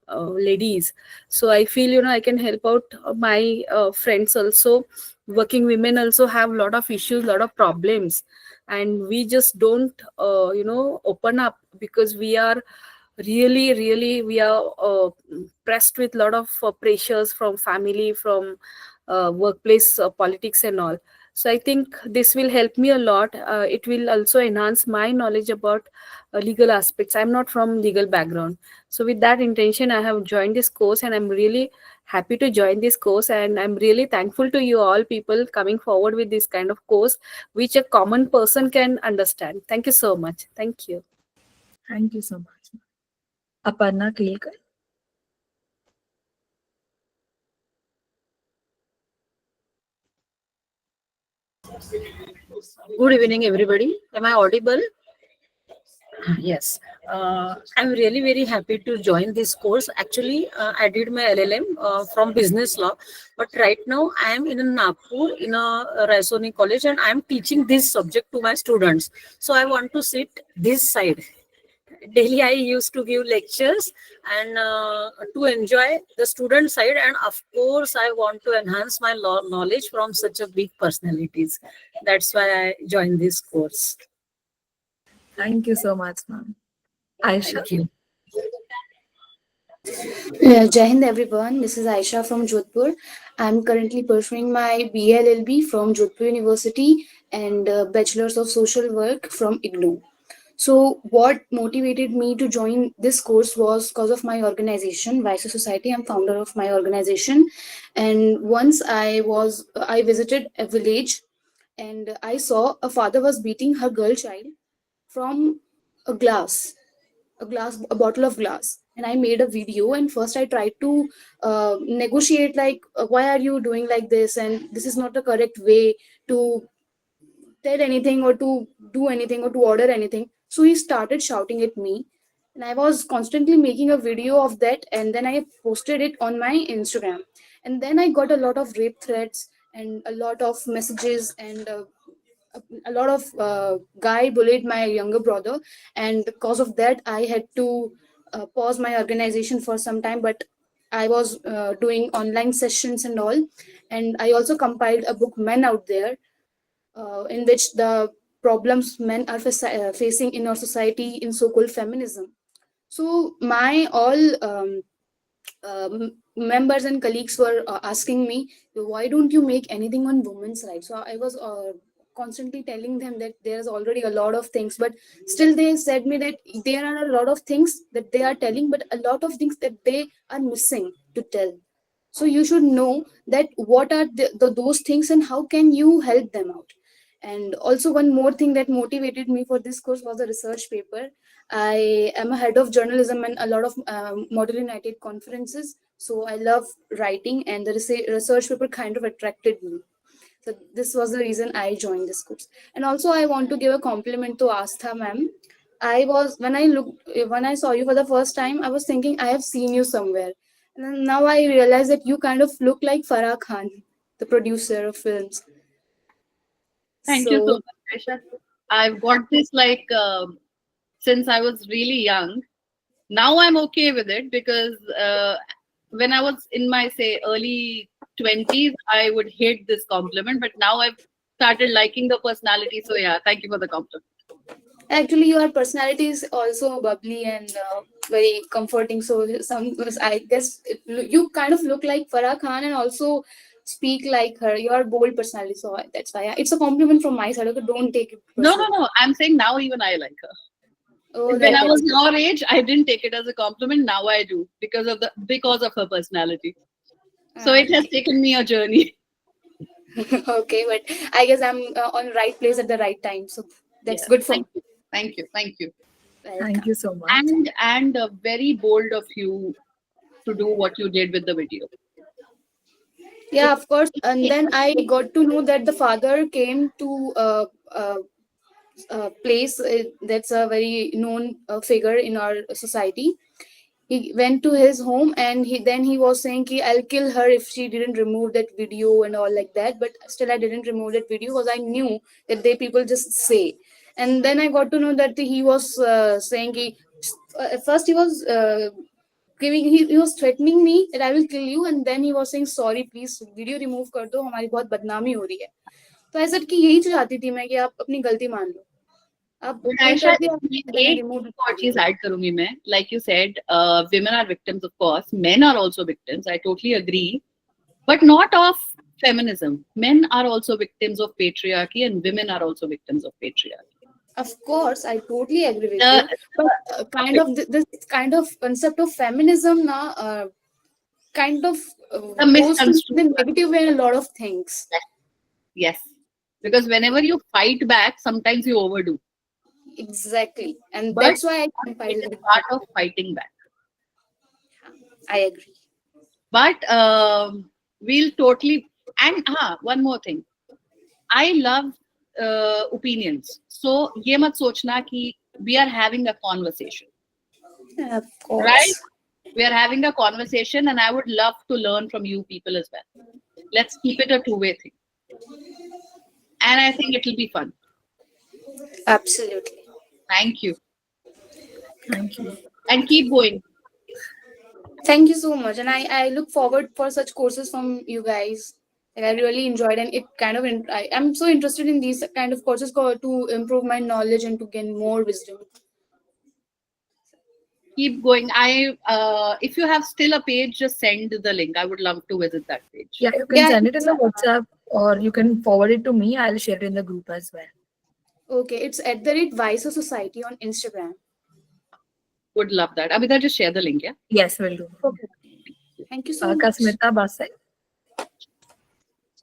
ladies. So I feel, I can help out my friends also. Working women also have a lot of issues, a lot of problems, and we just don't, open up, because we are really we are pressed with a lot of pressures from family, from workplace politics and all. So I think this will help me a lot. It will also enhance my knowledge about legal aspects. I'm not from legal background. So with that intention, I have joined this course, and I'm really happy to join this course, and I'm really thankful to you all people coming forward with this kind of course which a common person can understand. Thank you so much. Thank you. Thank you so much. Aparna Kelkar. Good evening, everybody. Am I audible? Yes, I'm really very happy to join this course. Actually, I did my LLM from business law, but right now I am in a Nagpur in a Raisoni college, and I am teaching this subject to my students. So I want to sit this side. Daily, I used to give lectures and to enjoy the student side, and of course, I want to enhance my knowledge from such a big personalities. That's why I joined this course. Thank you so much, ma'am. Aisha? Thank you. Jai Hind everyone, this is Aisha from Jodhpur. I'm currently pursuing my BA LLB from Jodhpur University and Bachelor's of Social Work from IGNOU. So what motivated me to join this course was because of my organization, Vice Society. I'm founder of my organization. And once I visited a village and I saw a father was beating her girl child from a glass, a bottle of glass. And I made a video, and first I tried to negotiate, like, why are you doing like this? And this is not the correct way to tell anything or to do anything or to order anything. So he started shouting at me, and I was constantly making a video of that, and then I posted it on my Instagram. And then I got a lot of rape threats and a lot of messages, and a lot of guy bullied my younger brother, and because of that I had to pause my organization for some time. But I was doing online sessions and all, and I also compiled a book, Men Out There, in which the problems men are facing in our society in so-called feminism. So my all members and colleagues were asking me, why don't you make anything on women's rights? So I was constantly telling them that there's already a lot of things, but still they said me that there are a lot of things that they are telling, but a lot of things that they are missing to tell. So you should know that what are those things and how can you help them out. And also one more thing that motivated me for this course was a research paper. I am a head of journalism and a lot of Model United conferences. So I love writing, and the research paper kind of attracted me. So this was the reason I joined this course. And also I want to give a compliment to Astha ma'am. When I saw you for the first time, I was thinking I have seen you somewhere. And then now I realize that you kind of look like Farah Khan, the producer of films. Thank you so much, Aisha. I've got this like since I was really young. Now I'm okay with it because when I was in my early 20s, I would hate this compliment, but now I've started liking the personality. So yeah, thank you for the compliment. Actually, your personality is also bubbly and very comforting. So I guess you kind of look like Farah Khan and also speak like her. You are bold personality, so that's why it's a compliment from my side. Okay, don't take it personally. No. I'm saying now even I like her. Oh, when I was your age, I didn't take it as a compliment. Now I do because of her personality. So it has taken me a journey. Okay, but I guess I'm on the right place at the right time. So that's good for me. Thank you. Thank you so much. And very bold of you to do what you did with the video. Yeah, of course. And then I got to know that the father came to a place that's a very known figure in our society. He went to his home, and he was saying ki, I'll kill her if she didn't remove that video and all like that. But still I didn't remove that video because I knew that people just say. And then I got to know that he was saying ki, at first he was he was threatening me that I will kill you, and then he was saying sorry please video remove कर दो हमारी बहुत बदनामी हो रही है. तो I said कि यही चाहती थी मैं कि आप अपनी गलती मान लो. चीज ऐड करूंगी मैं. Like you said, women are victims, of course. Men are also victims. I totally agree, but not of feminism. Men are also victims of patriarchy, and women are also victims of patriarchy. Of course, I totally agree with you. But kind of this kind of concept of feminism now, kind of goes to the negative way in a lot of things. Yes, because whenever you fight back, sometimes you overdo. Exactly, and that's why I compiled it is part of fighting back. I agree. But we'll totally one more thing. I love opinions. So ये मत सोचना कि we are having a conversation, Of course. right? We are having a conversation, and I would love to learn from you people as well. Let's keep it a two-way thing. And I think it'll be fun. Absolutely. Thank you. Thank you. And keep going. Thank you so much. And I look forward for such courses from you guys. Like, I really enjoyed, and it kind of I'm so interested in these kind of courses to improve my knowledge and to gain more wisdom. Keep going. If you have still a page, just send the link. I would love to visit that page. Yeah, you can send it in the WhatsApp, or you can forward it to me. I'll share it in the group as well. Okay, it's @Vice Society on Instagram. Would love that. Amita, just share the link, yeah? Yes, will do. Okay. Thank you so much. Kasmita Basai.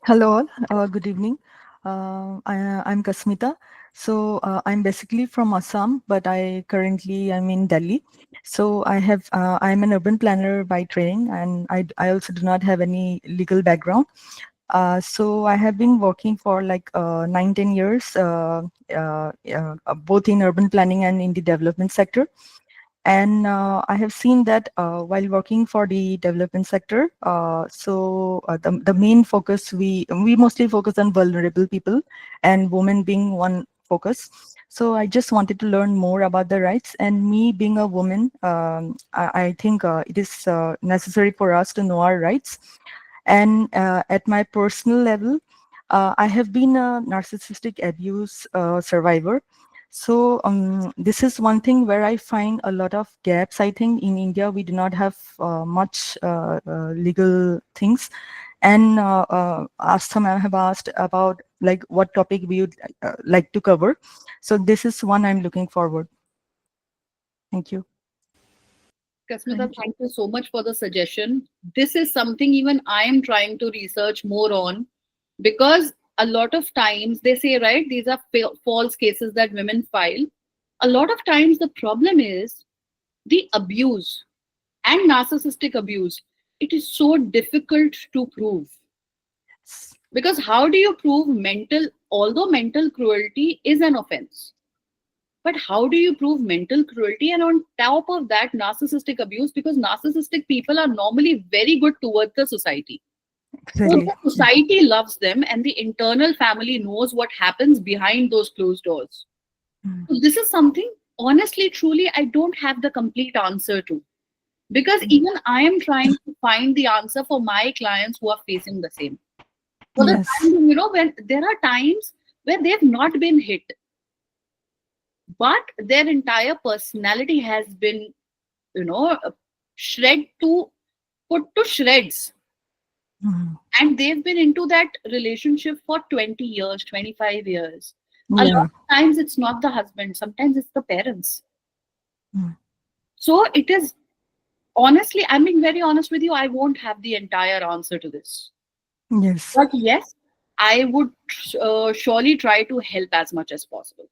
Hello all, good evening. I'm Kasmita. So I'm basically from Assam, but I currently am in Delhi. So I'm an urban planner by training, and I also do not have any legal background. So I have been working for like 9-10 years, both in urban planning and in the development sector. And I have seen that while working for the development sector, the main focus, we mostly focus on vulnerable people and women being one focus. So I just wanted to learn more about the rights, and me being a woman, I think it is necessary for us to know our rights. And at my personal level, I have been a narcissistic abuse survivor. So this is one thing where I find a lot of gaps. I think in India, we do not have much legal things. And Astha ma'am have asked about like what topic we would like to cover. So this is one I'm looking forward. Thank you. Kasmita, thank you so much for the suggestion. This is something even I am trying to research more on, because a lot of times they say, right, these are false cases that women file. A lot of times the problem is the abuse and narcissistic abuse. It is so difficult to prove. Because how do you prove although mental cruelty is an offense, but how do you prove mental cruelty and on top of that narcissistic abuse? Because narcissistic people are normally very good towards the society. Exactly. So the society loves them, and the internal family knows what happens behind those closed doors. So this is something, honestly, truly, I don't have the complete answer to. Because even I am trying to find the answer for my clients who are facing the same. For the time, when there are times where they've not been hit, but their entire personality has been, put to shreds. And they've been into that relationship for 20 years, 25 years. A lot of times it's not the husband, sometimes it's the parents. So it is, honestly, I'm being very honest with you, I won't have the entire answer to this. Yes. But yes, I would surely try to help as much as possible.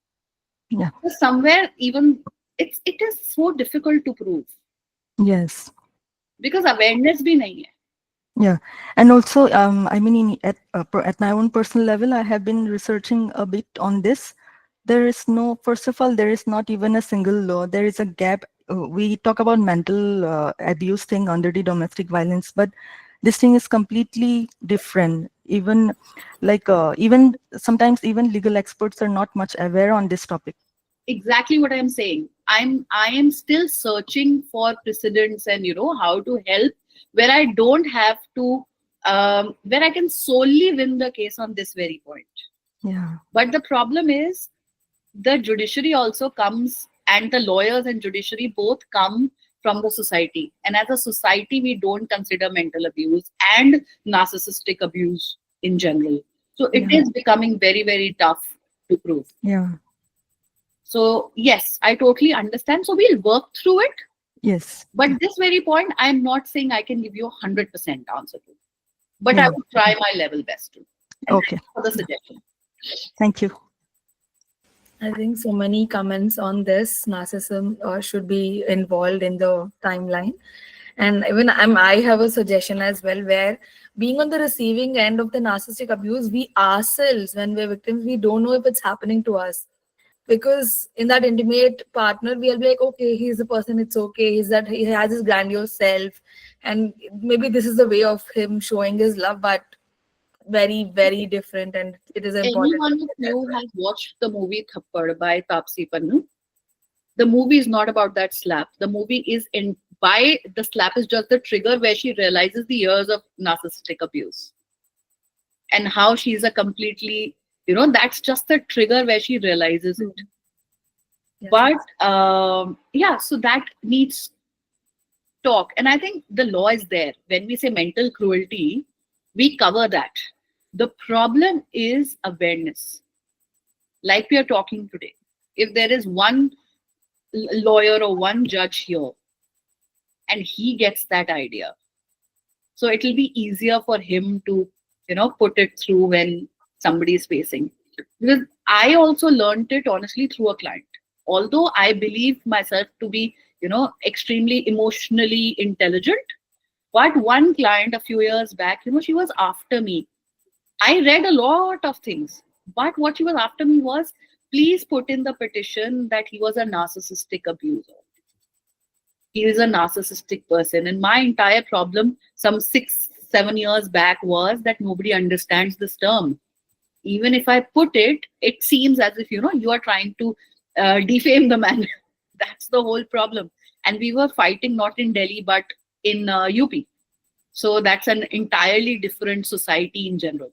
Yeah. Because somewhere even it is so difficult to prove. Yes. Because awareness bhi nahi hai. Yeah, and also, I mean, at my own personal level, I have been researching a bit on this. There is first of all, there is not even a single law. There is a gap. We talk about mental abuse thing under the domestic violence, but this thing is completely different. Even even sometimes even legal experts are not much aware on this topic. Exactly what I'm saying. I am still searching for precedents and how to help where I don't have to, where I can solely win the case on this very point. Yeah. But the problem is the judiciary also comes, and the lawyers and judiciary both come from the society. And as a society, we don't consider mental abuse and narcissistic abuse in general. So it is becoming very, very tough to prove. Yeah. So yes, I totally understand. So we'll work through it. Yes. But this very point, I'm not saying I can give you 100% answer to. But I would try my level best to. And Okay. thanks for the suggestion. Thank you. I think so many comments on this. Narcissism should be involved in the timeline. And even I have a suggestion as well, where being on the receiving end of the narcissistic abuse, we ourselves, when we're victims, we don't know if it's happening to us. because in that intimate partner we'll be like, okay, he's the person, it's okay, he's that he has his grandiose self, and maybe this is the way of him showing his love, but very, very different, and it is important. Anyone of you has watched the movie Thappad by Taapsee Pannu? The movie is not about that slap. The movie is by the slap is just the trigger where she realizes the years of narcissistic abuse and how she's a completely, that's just the trigger where she realizes it. Yes. But yeah, so that needs talk. And I think the law is there. When we say mental cruelty, we cover that. The problem is awareness. Like we are talking today. If there is one lawyer or one judge here and he gets that idea, so it will be easier for him to put it through when somebody is facing. Because I also learned it honestly through a client. Although I believe myself to be extremely emotionally intelligent, but one client a few years back, she was after me. I read a lot of things, but what she was after me was, please put in the petition that he was a narcissistic abuser. He is a narcissistic person. And my entire problem some 6-7 years back was that nobody understands this term. Even if I put it, it seems as if, you are trying to defame the man. That's the whole problem. And we were fighting not in Delhi, but in UP. So that's an entirely different society in general.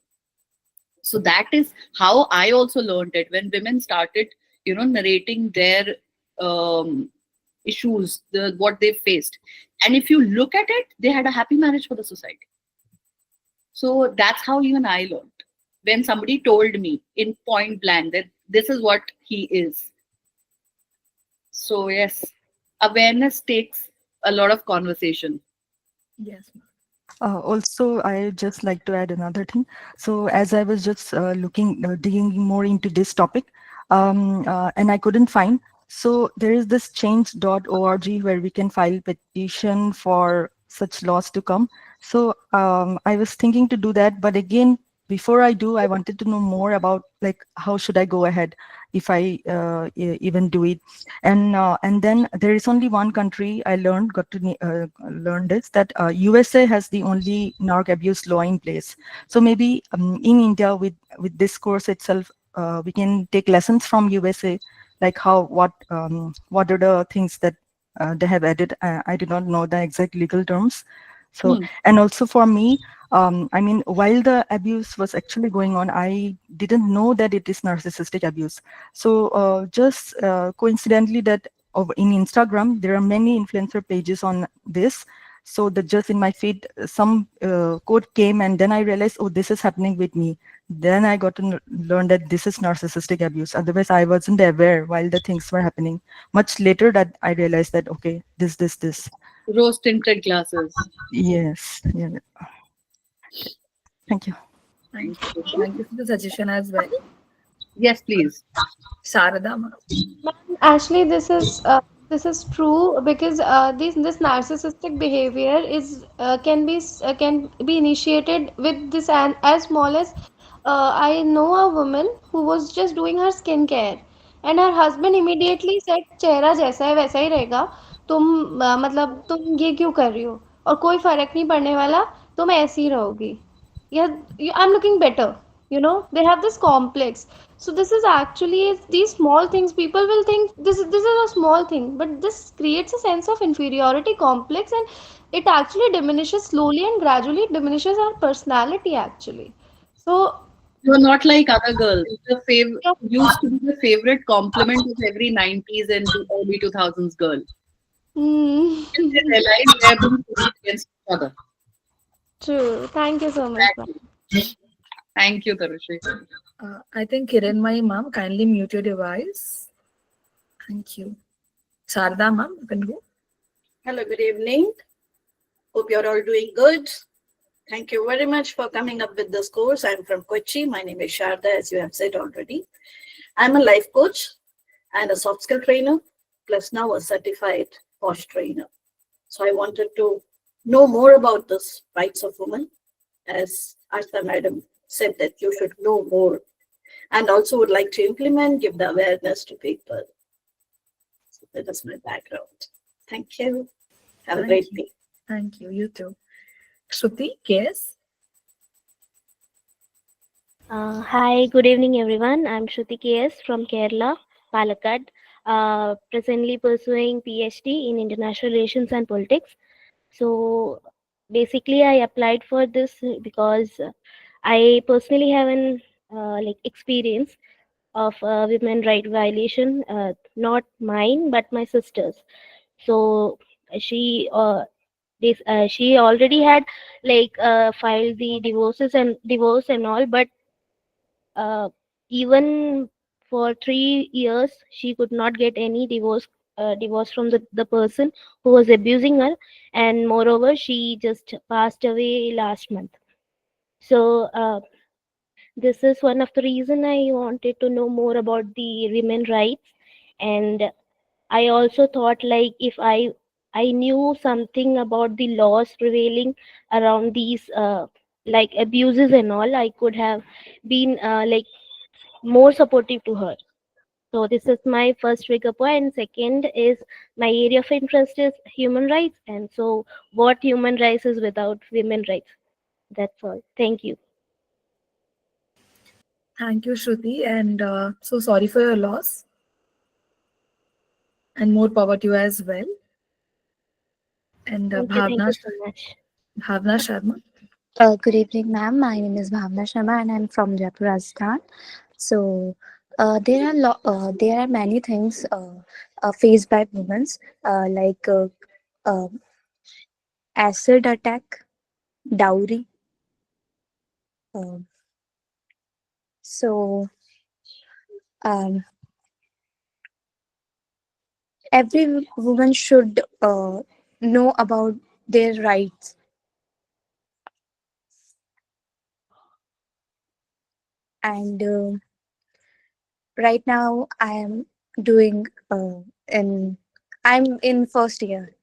So that is how I also learned it. When women started, narrating their issues, what they faced. And if you look at it, they had a happy marriage for the society. So that's how even I learned. When somebody told me in point blank that this is what he is. So yes, awareness takes a lot of conversation. Yes. Also, I just like to add another thing. So as I was just digging more into this topic, and I couldn't find. So there is this change.org where we can file petition for such laws to come. So I was thinking to do that, but again, before I do, I wanted to know more about how should I go ahead if I even do it. And then there is only one country I got to learn this, that USA has the only narc abuse law in place. So maybe in India with this course itself, we can take lessons from USA, like what are the things that they have added. I do not know the exact legal terms. So, and also for me, I mean, while the abuse was actually going on, I didn't know that it is narcissistic abuse. So just coincidentally that in Instagram, there are many influencer pages on this. So that just in my feed, some code came, and then I realized, oh, this is happening with me. Then I got to learn that this is narcissistic abuse. Otherwise, I wasn't aware while the things were happening. Much later that I realized that, okay, this. Rose-tinted glasses. Yes. Yeah. Thank you. Thank you. Thank you for the suggestion as well. Yes, please. Sharada ma'am. Actually, this is true because this narcissistic behavior can be initiated with this, and as small as I know a woman who was just doing her skincare, and her husband immediately said, चेहरा जैसा है वैसा ही रहेगा, मतलब तुम ये क्यों कर रही हो, और कोई फर्क नहीं पड़ने वाला, तुम ऐसी ही रहोगी. Yeah, I'm looking better. They have this complex. So this is actually these small things. People will think this is a small thing, but this creates a sense of inferiority complex, and it actually diminishes slowly and gradually. It diminishes our personality actually. So you're not like other girls. Used to be the favorite compliment of every 90s and early 2000s girl. And they realize they're being pushed against each other. True. Thank you so much. Thank you, Tarushi. I think Kiranmai ma'am, kindly mute your device. Thank you. Sharda ma'am, you can go. Hello, good evening. Hope you're all doing good. Thank you very much for coming up with this course. I'm from Kochi. My name is Sharda, as you have said already. I'm a life coach and a soft skill trainer, plus now a certified POSH trainer. So I wanted to know more about this rights of women, as Asha madam said that you should know more. and also would like to implement, give the awareness to people. So that is my background. Thank you. Have a Thank great you. day. Thank you. You too. Shruti, yes. Hi, good evening, everyone. I'm Shruti KS from Kerala, Palakkad, presently pursuing PhD in International Relations and Politics. So basically, I applied for this because I personally have an like experience of women right violation, not mine but my sister's. So she she already had like filed the divorce and all, but even for 3 years she could not get any divorce from the person who was abusing her, and moreover she just passed away last month. So this is one of the reason I wanted to know more about the women rights. And I also thought, like, if I knew something about the laws prevailing around these like abuses and all, I could have been like more supportive to her. So this is my first trigger point. Second is my area of interest is human rights, and so what human rights is without women rights. That's all. Thank you. Thank you, Shruti. And so sorry for your loss. And more power to you as well. And Thank you so much. Bhavna Sharma. Good evening, ma'am. My name is Bhavna Sharma, and I'm from Jaipur, Rajasthan. So, there are many things faced by women, like uh, acid attack, dowry. Uh, so, um, every woman should know about their rights. And right now, I am doing in I'm in first year,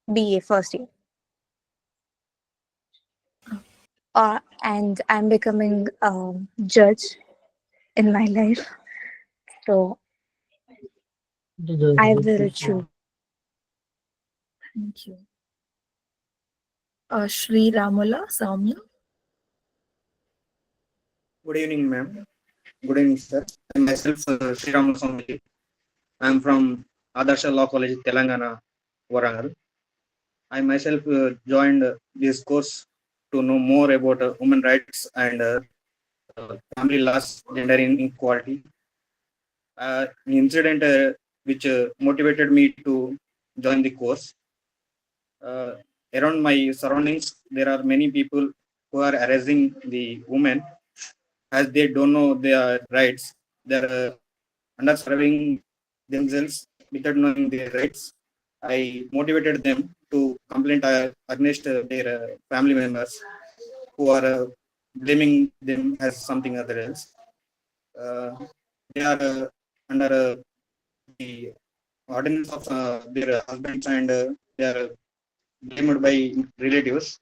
BA first year. And I'm becoming a judge in my life. So I will choose. Thank you. Shri Ramula Saumya. Good evening, ma'am. Good evening, sir. I myself, Sri Ramaswamy. I am from Adarsha Law College, Telangana, Warangal. I myself joined this course to know more about women rights and family laws, gender inequality. An incident which motivated me to join the course. Around my surroundings, there are many people who are harassing the women as they don't know their rights. They're underserving themselves without knowing their rights. I motivated them to complain against their family members who are blaming them as something other else. They are under the ordinance of their husbands, and they are blamed by relatives.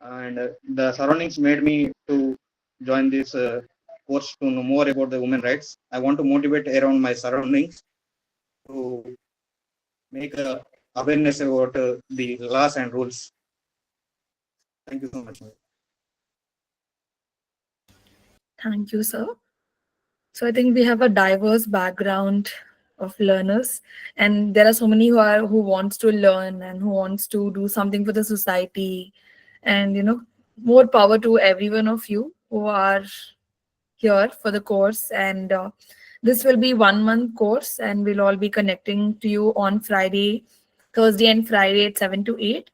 And the surroundings made me to join this course to know more about the women rights. I want to motivate around my surroundings to make awareness about the laws and rules. Thank you so much. Thank you, sir. So I think we have a diverse background of learners, and there are so many who wants to learn and who wants to do something for the society. And more power to every one of you who are here for the course. And this will be 1 month course, and we'll all be connecting to you on Thursday and Friday at 7 to 8.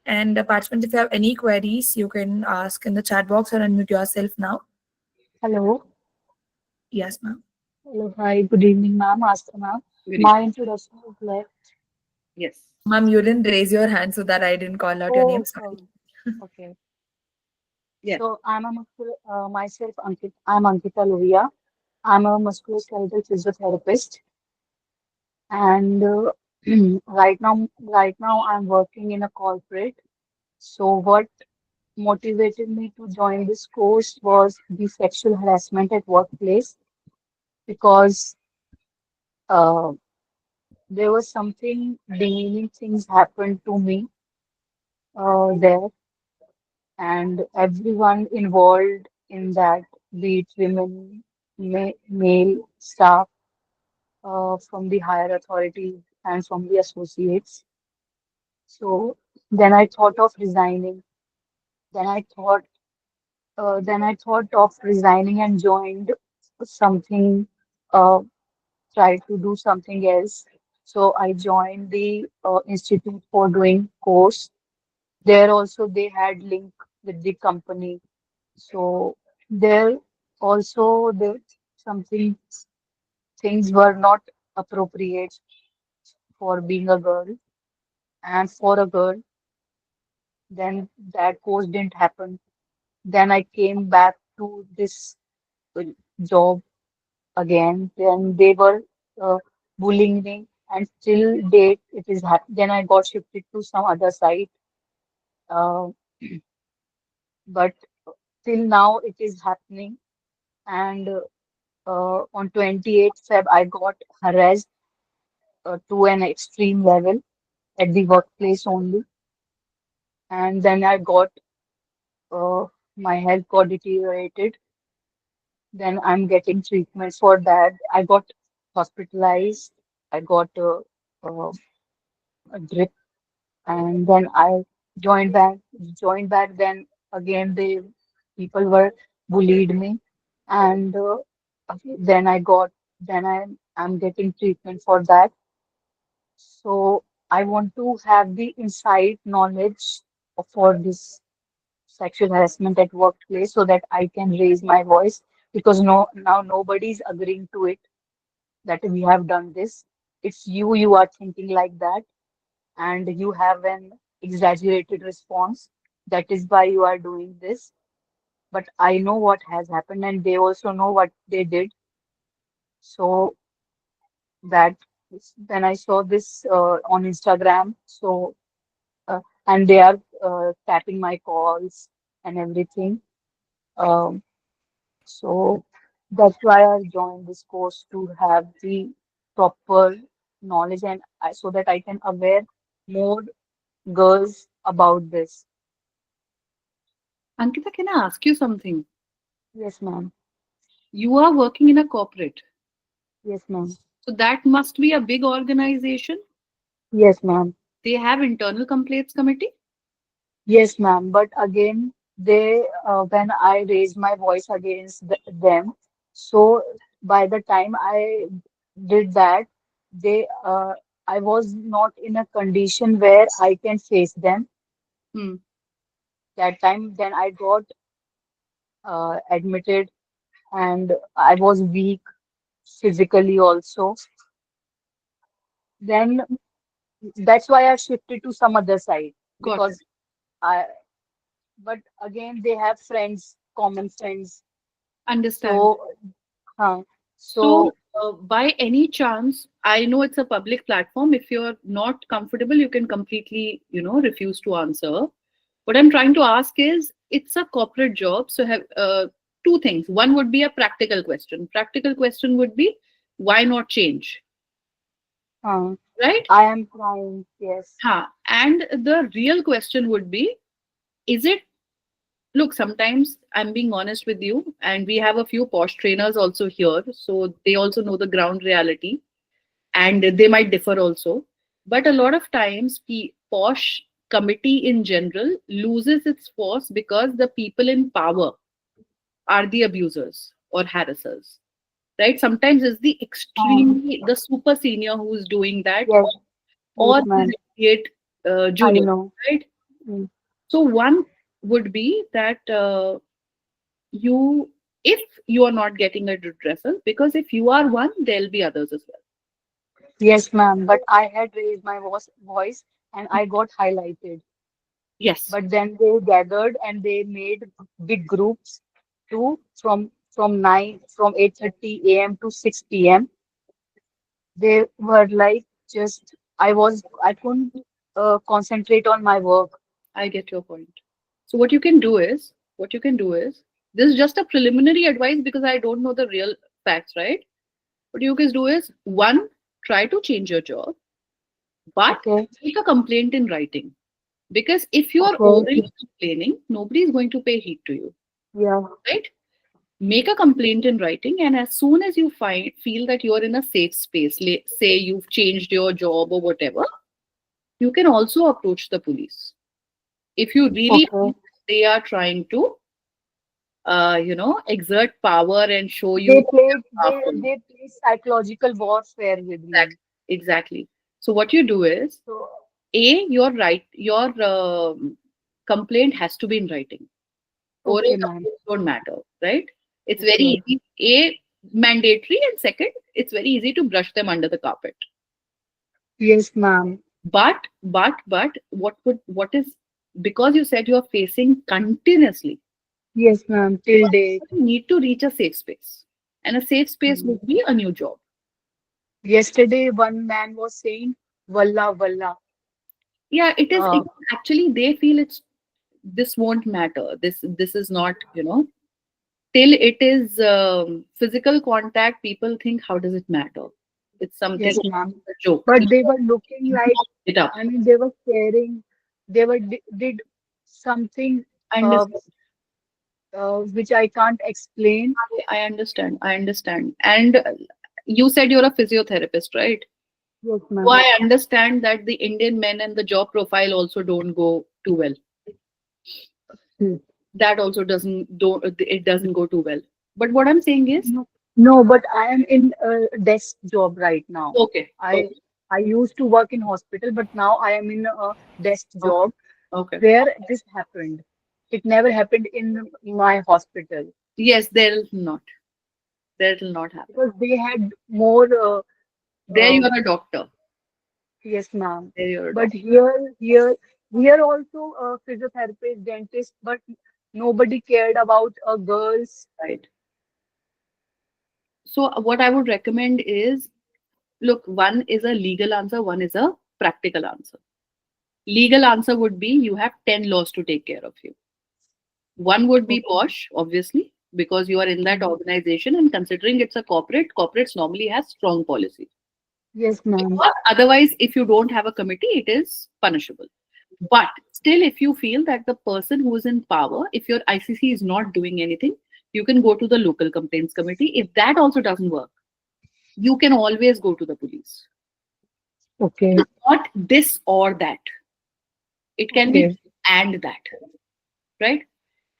And participants, if you have any queries, you can ask in the chat box or unmute yourself now. Hello. Yes, ma'am. Hello. Hi. Good evening, ma'am. Aster, ma'am. Good My evening. introduction is left. Yes. Ma'am, you didn't raise your hand, so that I didn't call out your name. Sorry. Okay. Yeah. So myself, I'm Ankita Lovia. I'm a musculoskeletal physiotherapist, and right now I'm working in a corporate. So motivated me to join this course was the sexual harassment at workplace, because uh, there was something demeaning things happened to me there, and everyone involved in that, be it women, male staff, from the higher authorities and from the associates. So then I thought of resigning. Then I thought, then I thought of resigning and joined something, uh, tried to do something else. So I joined the Institute for Doing course. There also they had link with the company. So there also the something things were not appropriate for being a girl, and for a girl. Then that course didn't happen. Then I came back to this uh, job again. Then they were uh, bullying me, and till date it is then I got shifted to some other site. Uh, but till now it is happening. And on 28th Feb, I got harassed to an extreme level at the workplace only. And then I got my health got deteriorated. Then I'm getting treatment for that. I got hospitalized. I got uh, a drip, and then I joined back. Joined back. Then again, the people were bullied me, and then I got. Then I'm getting treatment for that. So I want to have the inside knowledge for this sexual harassment at workplace, so that I can raise my voice, because no, now nobody is agreeing to it that we have done this. It's you are thinking like that, and you have an exaggerated response. That is why you are doing this. But I know what has happened, and they also know what they did. So that then I saw this on Instagram. So and they are tapping my calls and everything. Um, So that's why I joined this course, to have the proper knowledge, and so that I can aware more girls about this. Ankita, can I ask you something? Yes, ma'am. You are working in a corporate. Yes, ma'am. So that must be a big organization. Yes, ma'am. They have internal complaints committee. Yes, ma'am. But again, they when I raised my voice against them, so by the time I did that, they I was not in a condition where I can face them. Hmm. That time, then I got admitted, and I was weak physically also. Then that's why I shifted to some other side, Got it. because I, but again, they have friends, common friends. Understand. So, huh, So, so by any chance, I know it's a public platform. If you're not comfortable, you can completely, refuse to answer. What I'm trying to ask is, it's a corporate job. So, have two things. One would be a practical question. Practical question would be, why not change? Right? I am trying, yes. And the real question would be, is it, look, sometimes I'm being honest with you, and we have a few posh trainers also here, so they also know the ground reality, and they might differ also. But a lot of times, the posh committee in general loses its force because the people in power are the abusers or harassers, right? Sometimes it's the extremely, the super senior who's doing that, Yes, or yes, the ma'am. immediate I junior, know. right? Mm. So one would be that you, if you are not getting a redressal, because if you are one, there'll be others as well. Yes, ma'am. But I had raised my voice, and I got highlighted. Yes. But then they gathered and they made big groups too, from 8:30 a.m. to 6 p.m. They were like, just I couldn't concentrate on my work. I get your point. So what you can do is, this is just a preliminary advice because I don't know the real facts, right? What you guys do is, one, try to change your job, but make a complaint in writing. Because if you are orally complaining, nobody is going to pay heed to you, Yeah. right? Make a complaint in writing, and as soon as you feel that you're in a safe space, say you've changed your job or whatever, you can also approach the police. If you really think they are trying to, exert power and show you. They play psychological warfare with me. Exactly. So what you do is, your complaint has to be in writing. Oral Okay, ma'am. complaints don't matter, right? It's very easy. Mandatory, and second, it's very easy to brush them under the carpet. Yes, ma'am. But what is, because you said you are facing continuously. Yes, ma'am. Till date. You need to reach a safe space, and a safe space would be a new job. Yesterday, one man was saying, "Walla walla." Yeah, it is. Actually, they feel this won't matter. This is not, till it is physical contact. People think, how does it matter? It's something. Yes, ma'am. A joke. But they were looking like, it up. I mean, they were sharing, they were did something which I can't explain. I understand. And you said you're a physiotherapist, right? Yes, ma'am. So I understand that the Indian men and the job profile also don't go too well. That also doesn't go too well. But what I'm saying is, no, but I am in a desk job right now. Okay. I used to work in hospital, but now I am in a desk job. Okay. Where this happened. It never happened in my hospital. Yes, there will not happen. Because they had more. There you are a doctor. Yes, ma'am. There you are a But doctor. here also a physiotherapist, dentist, but nobody cared about girls. Right. So what I would recommend is, look, one is a legal answer, one is a practical answer. Legal answer would be, you have 10 laws to take care of you. One would be posh, obviously, because you are in that organization, and considering it's a corporates normally has strong policy. Yes, ma'am. Otherwise, if you don't have a committee, it is punishable. But still, if you feel that the person who is in power, if your ICC is not doing anything, you can go to the local complaints committee. If that also doesn't work, you can always go to the police. Okay. It's not this or that. It can be and that, right?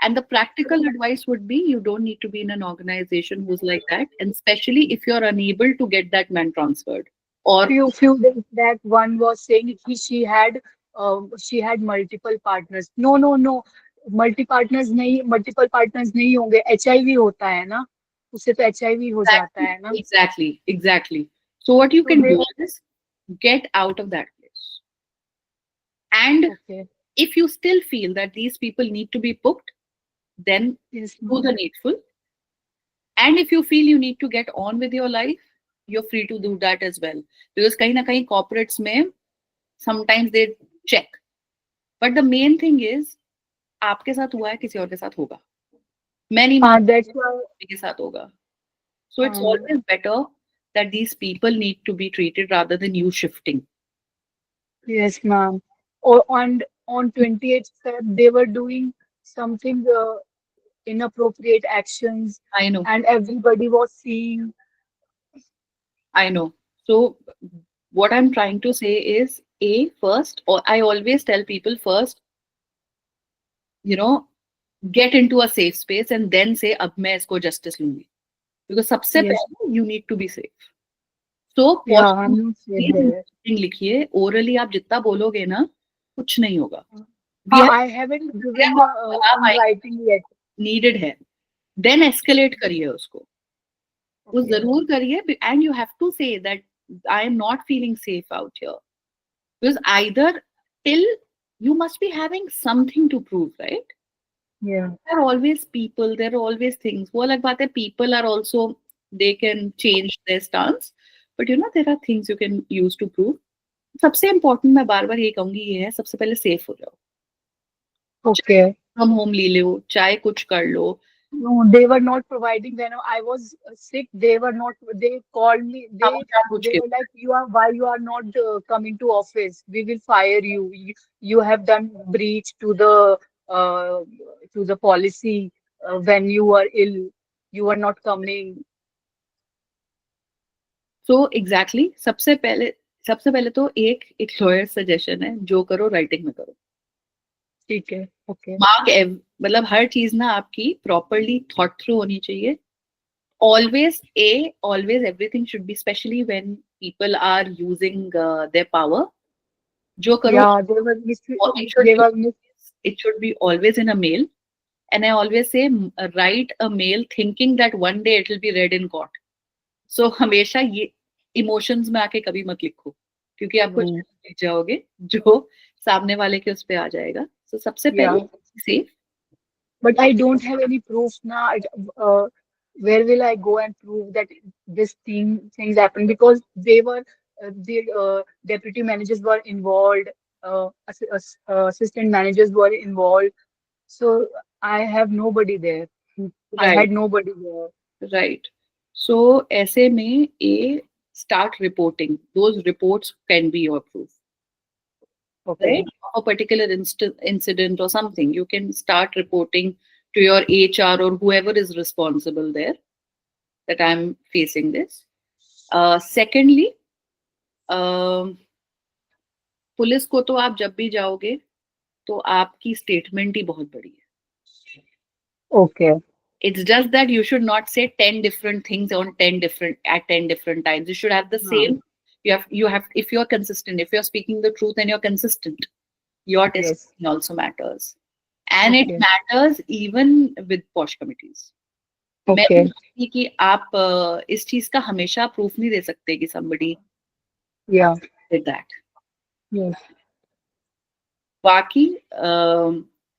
And the practical advice would be, you don't need to be in an organization who's like that, and especially if you're unable to get that man transferred. Or few days back, one was saying she had multiple partners. No. multiple partners नहीं होंगे. HIV होता है ना, उससे तो HIV हो जाता है ना. Exactly. So what you can do is get out of that place. And if you still feel that these people need to be booked, then do the needful. And if you feel you need to get on with your life, you're free to do that as well. Because kahin na kahin corporates mein, sometimes they check. But the main thing is, आपके साथ हुआ है, किसी और के साथ होगा. Many that's why के साथ होगा. So it's always better that these people need to be treated rather than you shifting. Yes, ma'am. Or on 28th Feb, they were doing something inappropriate actions. I know. And everybody was seeing. I know. So what I'm trying to say is, first, or I always tell people first, get into a safe space and then say, ab main isko justice lungi. Because सबसे पहले you need to be safe. So लिखिए, orally आप जितना बोलोगे ना, कुछ नहीं होगा. I haven't given writing yet. Needed है. Then escalate करिए उसको. वो जरूर करिए, and you have to say that I am not feeling safe out here. Because either you must be having something to prove, right? Yeah. There are always people, there are always things. वो अलग बात है, people are also, they can change their stance. But there are things you can use to prove. सबसे important मैं बार बार ये कहूंगी ये है, सबसे पहले safe हो जाओ. Okay. फ्रॉम होम ले लो, चाहे कुछ कर लो. No, they were not providing when I was sick. They were not. They called me. हाँ, वो जानबूझ They के. were like, "You are why you are not coming to office? We will fire you. You have done breach uh, to the policy when you were ill. You are not coming." So exactly, सबसे पहले तो एक lawyer suggestion है, जो करो writing में करो. ठीक है, ओके. मतलब हर चीज ना आपकी प्रॉपरली थॉट थ्रू होनी चाहिए. Always everything should be, especially when people are using their power. जो करो, Yeah, they were it should be always in a mail. And I always say, write a mail thinking that one day it will be read in court. So हमेशा ये emotions में आके कभी मत लिखो, क्योंकि आप कुछ लिख जाओगे जो सामने वाले के उस पे आ जाएगा. So सबसे पहले safe. But I don't have any proof now. Where will I go and prove that things happen? Because they were the deputy managers were involved, assistant managers were involved. So I have nobody there. I had nobody there. Right. So ऐसे में start reporting. Those reports can be your proof. Okay. Right? A particular incident or something, you can start reporting to your HR or whoever is responsible there that I'm facing this. Secondly, police को तो आप जब भी जाओगे तो आपकी statement ही बहुत बड़ी है. Okay. It's just that you should not say 10 different things at 10 different times. You should have the same. You have if you're consistent, if you're speaking the truth and you're consistent, your testimony also matters. And it matters even with posh committees. मैं बोलती कि आप इस चीज का हमेशा proof नहीं दे सकते कि somebody did that. Yes. बाकी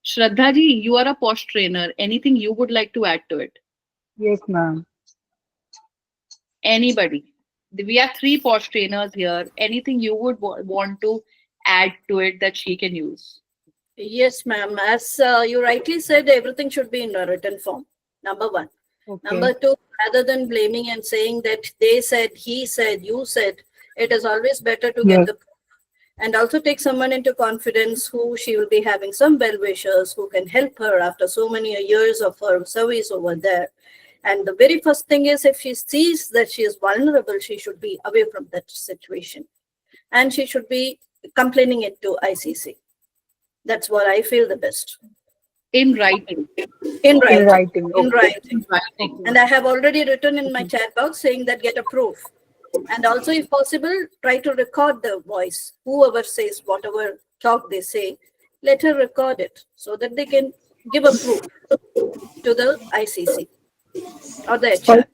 Shraddha ji, you are a posh trainer. Anything you would like to add to it? Yes, ma'am. Anybody? We have 3 posh trainers here. Anything you would want to add to it that she can use? Yes, ma'am. As you rightly said, everything should be in a written form. Number 1. Okay. Number 2, rather than blaming and saying that they said, he said, you said, it is always better to get the proof. And also take someone into confidence who she will be having some well-wishers who can help her after so many years of her service over there. And the very first thing is, if she sees that she is vulnerable, she should be away from that situation. And she should be complaining it to ICC. That's what I feel the best. In writing. In writing. In writing. And I have already written in my chat box saying that get a proof. And also, if possible, try to record the voice. Whoever says whatever talk they say, let her record it so that they can give a proof to the ICC or the HR.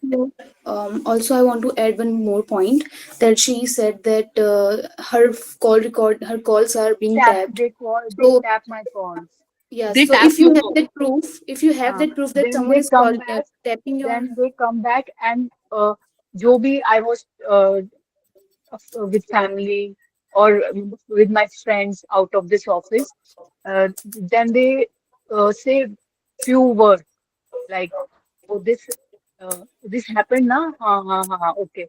Also, I want to add one more point that she said that her calls are being tapped. They tap my calls. Yeah. They So tap if you your have phone. that proof, that then someone they is come back, tapping your, then they come back and जो भी I was with family or with my friends out of this office, then they say few words like, "Oh, this happened, na? Okay."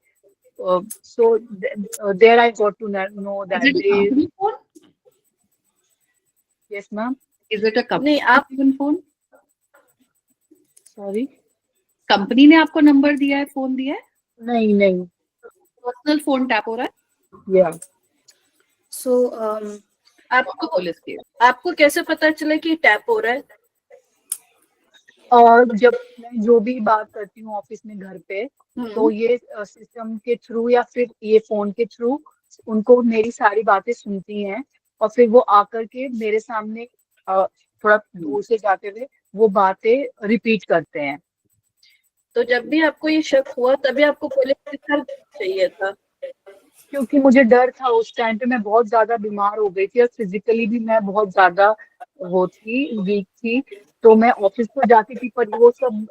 So there I got to know that Is it a company phone? Yes, ma'am. Is it a company phone? Sorry. Company ने आपको number दिया है, phone दिया है? नहीं. Personal phone tap हो रहा है? Yeah. So आपको कैसे पता चले कि टैप हो रहा है? और जब मैं जो भी बात करती हूँ ऑफिस में घर पे, तो ये सिस्टम के थ्रू या फिर ये फोन के थ्रू उनको मेरी सारी बातें सुनती हैं और फिर वो आकर के मेरे सामने थोड़ा दूर से जाते हुए वो बातें रिपीट करते हैं. तो जब भी आपको ये शक हुआ तभी आपको पुलिस चाहिए था? क्योंकि मुझे डर था. उस टाइम पे मैं बहुत ज्यादा बीमार हो गई थी और फिजिकली भी मैं बहुत ज्यादा वो थी, वीक थी. तो मैं ऑफिस तो जाती थी पर वो सब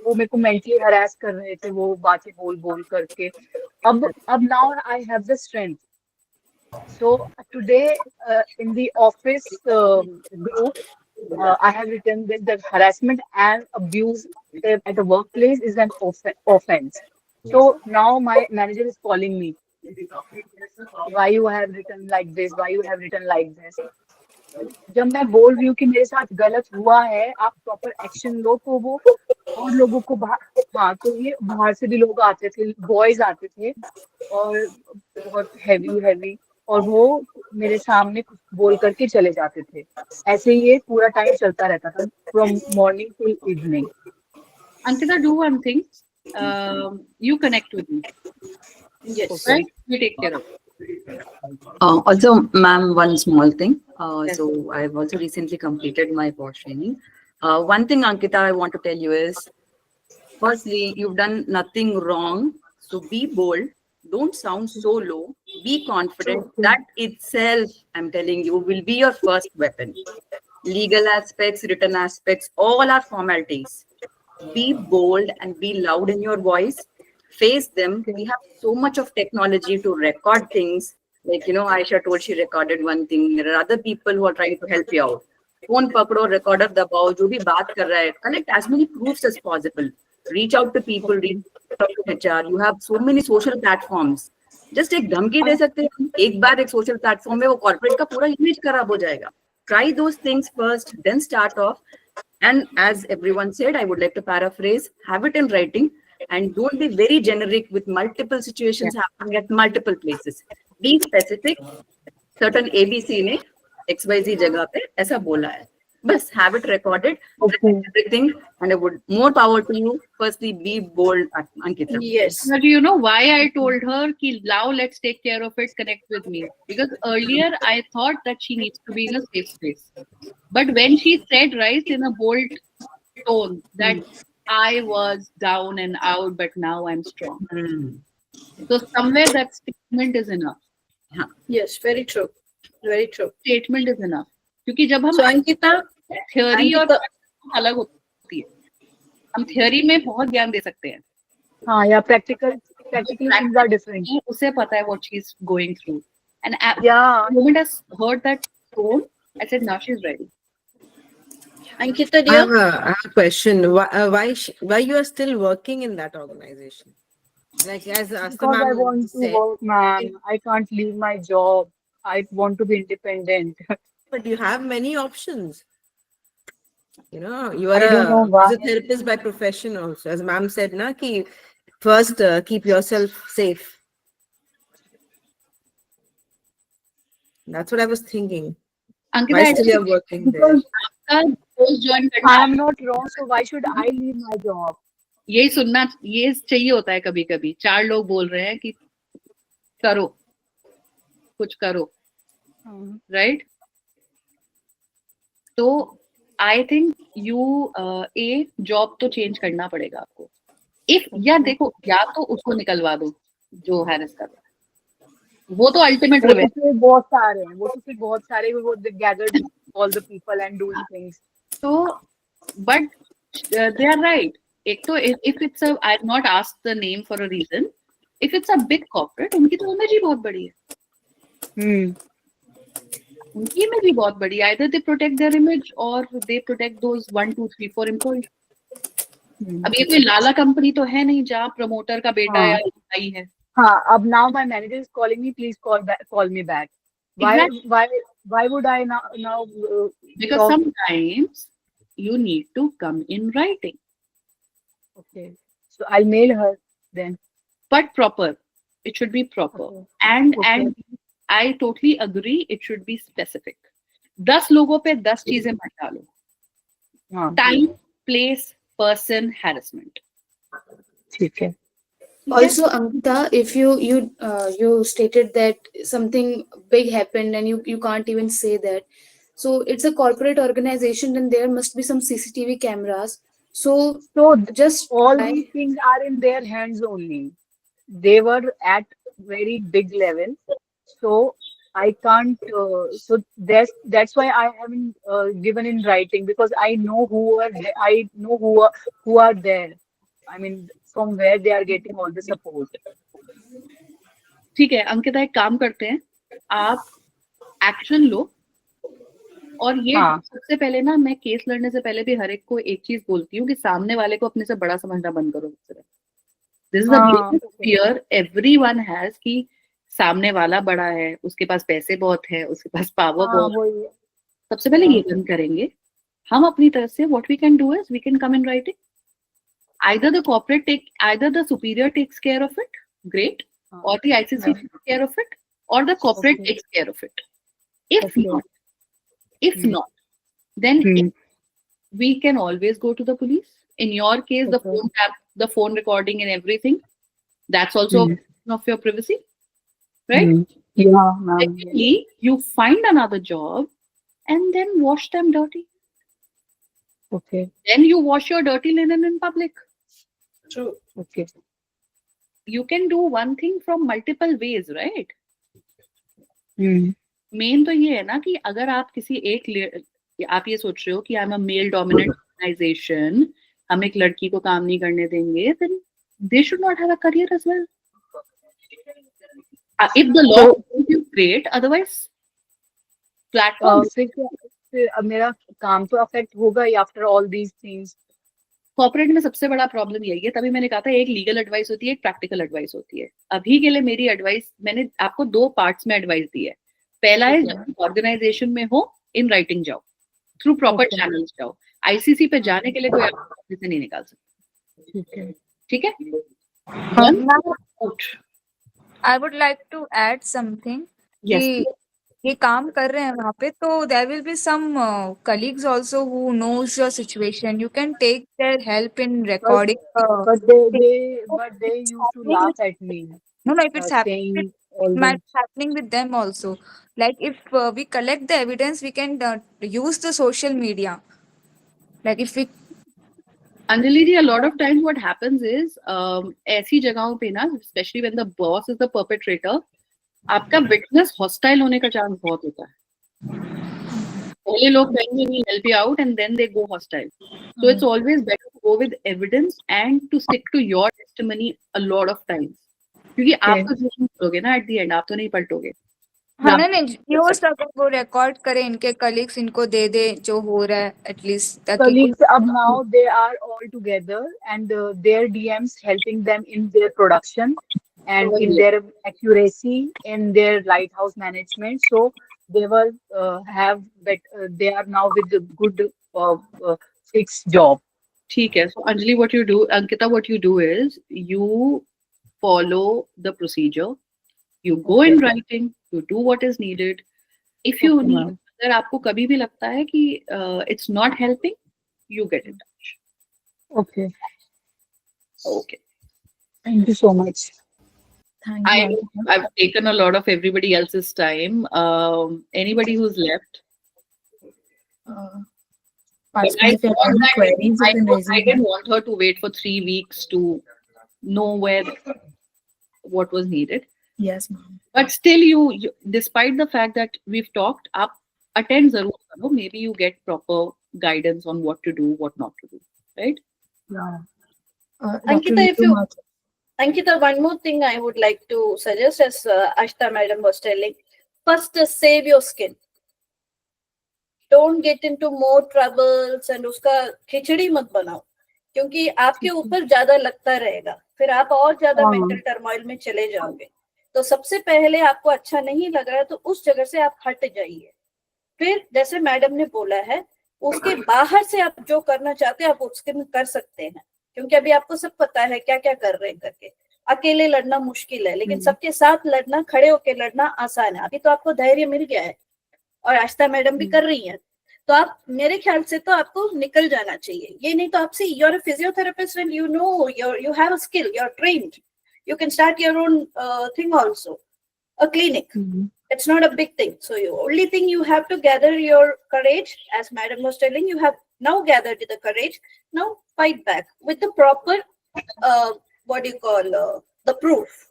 वो मेरे को मेंटली हरास कर रहे थे, वो बातें बोल करके. अब now I have the strength. So today in the office group, I have written this, that harassment and abuse at the workplace is an offense. So now my manager is calling me, why you have written like this, why you have written like this. जब मैं बोल रही हूँ कि मेरे साथ गलत हुआ है, आप प्रॉपर एक्शन लो, तो वो और लोगों को हाँ, तो ये बाहर से भी लोग आते थे, बॉयज आते थे और बहुत हैवी, और वो मेरे सामने कुछ बोल करके चले जाते थे. ऐसे ही ये पूरा टाइम चलता रहता था, from morning till evening. Ankita, do one thing. You connect with me. Yes. Right? We take care of it. Also, ma'am, one small thing. So I've also recently completed my POSH training. One thing, Ankita, I want to tell you is, firstly, you've done nothing wrong. So be bold. Don't sound so low. Be confident. That itself, I'm telling you, will be your first weapon. Legal aspects, written aspects, all are formalities. Be bold and be loud in your voice. Face them. We have so much of technology to record things. Like, Aisha told she recorded one thing. There are other people who are trying to help you out. Phone pakdo, recorder dabao, jo bhi baat kar raha hai. Collect as many proofs as possible. Reach out to people, reach out to HR. You have so many social platforms. Just एक धमकी दे सकते हैं, एक बार एक social platform में वो corporate का पूरा image खराब हो जाएगा. Try those things first, then start off. And as everyone said, I would like to paraphrase, have it in writing. And don't be very generic with multiple situations happening at multiple places. Be specific. Certain ABC ने XYZ जगह पे ऐसा बोला है. Bas have it recorded. Everything, and I would more power to you. Firstly, be bold, Ankita. Yes. But do you know why I told her ki now let's take care of it, connect with me? Because earlier I thought that she needs to be in a safe space. But when she said right in a bold tone that I was down and out, but now I'm strong. So somewhere that statement is enough. Yes, very true. Very true. Statement is enough. क्योंकि जब हम So Ankita, theory और अलग होती है. हम theory में बहुत ज्ञान दे सकते हैं. हाँ, या practical things are different. उसे पता है what she's going through. And the moment I heard that tone, I said, now she's ready. Ankita, I have a question. Why you are still working in that organization? Like as Asta Because I ma'am want to said, work, ma'am. I can't leave my job. I want to be independent. but you have many options. You are I don't know a why. physiotherapist by profession also. As ma'am said, na, ki first keep yourself safe. That's what I was thinking. Ankita, Why still you're working there? I am not wrong, so why should I leave my job? यही सुनना ये चाहिए होता है कभी कभी. 4 लोग बोल रहे हैं कि करो, कुछ करो, right? तो I think you जॉब तो चेंज करना पड़ेगा आपको. या देखो, या तो उसको निकलवा दो जो हैरिस कर रहा है. वो तो अल्टीमेट बहुत सारे हैं, वो तो फिर बहुत सारे वो gathered all the people and doing things. So, but they are right. एक तो if it's a, I've not asked the name for a reason. If it's a big corporate, उनकी तो इमेज ही बहुत बड़ी है. उनकी इमेज ही बहुत बड़ी है. Either they protect their image or they protect those 1, 2, 3, 4 employees. अब ये कोई लाला कंपनी तो है नहीं जहाँ प्रमोटर का बेटा या भाई है. हाँ, अब now my manager is calling me. Please call me back. Why would I now? Because sometimes you need to come in writing. Okay, so I'll mail her then. But proper. It should be proper. And I totally agree. It should be specific. 10 लोगों पे 10 चीजें मत डालो. Time, place, person, harassment. ठीक है. Also, Ankita, if you stated that something big happened and you can't even say that, so it's a corporate organization and there must be some CCTV cameras. So just all these things are in their hands only. They were at very big level, so I can't. So that's why I haven't given in writing, because I know who are there. I mean, from where they are getting all the support. ठीक है अंकिता, एक काम करते हैं, आप action लो और ये हाँ सबसे पहले ना, मैं केस लड़ने से पहले भी हर एक को एक चीज बोलती हूँ कि सामने वाले को अपने से बड़ा समझना बंद करो। दिस इज द हाँ बिगेस्ट फियर एवरीवन हैज कि सामने वाला बड़ा है, उसके पास पैसे बहुत है, उसके पास पावर हाँ बहुत है। वही है। सबसे पहले ये हाँ बंद करेंगे। हम अपनी तरफ से what we can do is we can come in writing, either the superior takes care of it, great, or the ICC हाँ takes care of it, or the corporate okay takes care of it. If okay not, if not, then we can always go to the police. In your case, the okay phone tap, the phone recording and everything, that's also a violation of your privacy, right? या ma'am Secondly, you find another job and then wash them dirty. Okay Then you wash your dirty linen in public. True. Okay You can do one thing from multiple ways, right? Main तो ये है ना कि अगर आप किसी आप ये सोच रहे हो कि I am a male dominant organization, हम एक लड़की को काम नहीं करने देंगे, then they should not have a career as well. If the law is great, otherwise platform. फिर अब मेरा काम तो अफेक्ट होगा ही after all these things. Corporate में सबसे बड़ा प्रॉब्लम यही है, तभी मैंने कहा था एक लीगल एडवाइस होती है, एक प्रैक्टिकल एडवाइस होती है। अभी के लिए मेरी एडवाइस, मैंने आपको 2 पार्ट्स में एडवाइस दी है। पहला है जब ऑर्गेनाइजेशन में हो, इन राइटिंग जाओ, थ्रू प्रॉपर चैनल्स जाओ। आईसीसी पे जाने के लिए कोई आपको से नहीं निकाल सकता। ठीक है? I would like to add something. Yes. कि ये काम कर रहे हैं वहाँ पे, तो there will be some colleagues also who knows your situation. You can take their help in recording. But they used to laugh at me. No, if it's happening, saying it all might this. be happening with them also. Like if we collect the evidence, we can use the social media. Like if we Anjali ji, a lot of times what happens is ऐसी जगहों पे ना, especially when the boss is the perpetrator, आपका witness hostile होने का chance बहुत होता है। पहले लोग कहेंगे we help you out and then they go hostile. So it's always better to go with evidence and to stick to your testimony a lot of times. क्योंकि आप तो झूठ नहीं बोलोगे ना, at the end आप तो नहीं पलटोगे। हाँ ना, नहीं हो सके वो रिकॉर्ड करें, इनके कलीग्स इनको दे दे जो हो रहा है एटलीस्ट। Colleagues अब now they are all together and their DMs helping them in their production and in their accuracy in their lighthouse management. So they will they are now with the good fixed job. ठीक है। So Anjali, what you do, Ankita, what you do is you follow the procedure. You go in writing, you do what is needed. If you need, अगर आपको कभी भी लगता है कि it's not helping, you get in touch. Okay. Okay. Thank you so much. I've taken a lot of everybody else's time. Anybody who's left? I didn't want her to wait for 3 weeks to know what was needed. Yes, ma'am. But still, you, despite the fact that we've talked, up attend zarur karo. Maybe you get proper guidance on what to do, what not to do, right? Yeah. Ankita, one more thing I would like to suggest, as Ashta madam was telling, first save your skin. Don't get into more troubles and उसका खिचड़ी मत बनाओ, क्योंकि आपके ऊपर ज्यादा लगता रहेगा, फिर आप और ज्यादा मेंटल टर्मोइल में चले जाओगे। तो सबसे पहले आपको अच्छा नहीं लग रहा है तो उस जगह से आप हट जाइए। फिर जैसे मैडम ने बोला है, उसके बाहर से आप जो करना चाहते हैं आप उसके में कर सकते हैं, क्योंकि अभी आपको सब पता है क्या क्या कर रहे हैं करके। अकेले लड़ना मुश्किल है, लेकिन सबके साथ लड़ना, खड़े होके लड़ना आसान है। अभी तो आपको धैर्य मिल गया है और आस्था मैडम भी कर रही हैं, तो आप, मेरे ख्याल से तो आपको निकल जाना चाहिए। ये नहीं तो आपसे, you're a physiotherapist and you know, you have a skill, you're trained, you can start your own thing also, a clinic. It's not a big thing. So the only thing you have to gather your courage, as madam was telling, you have now gathered the courage, now fight back with the proper the proof,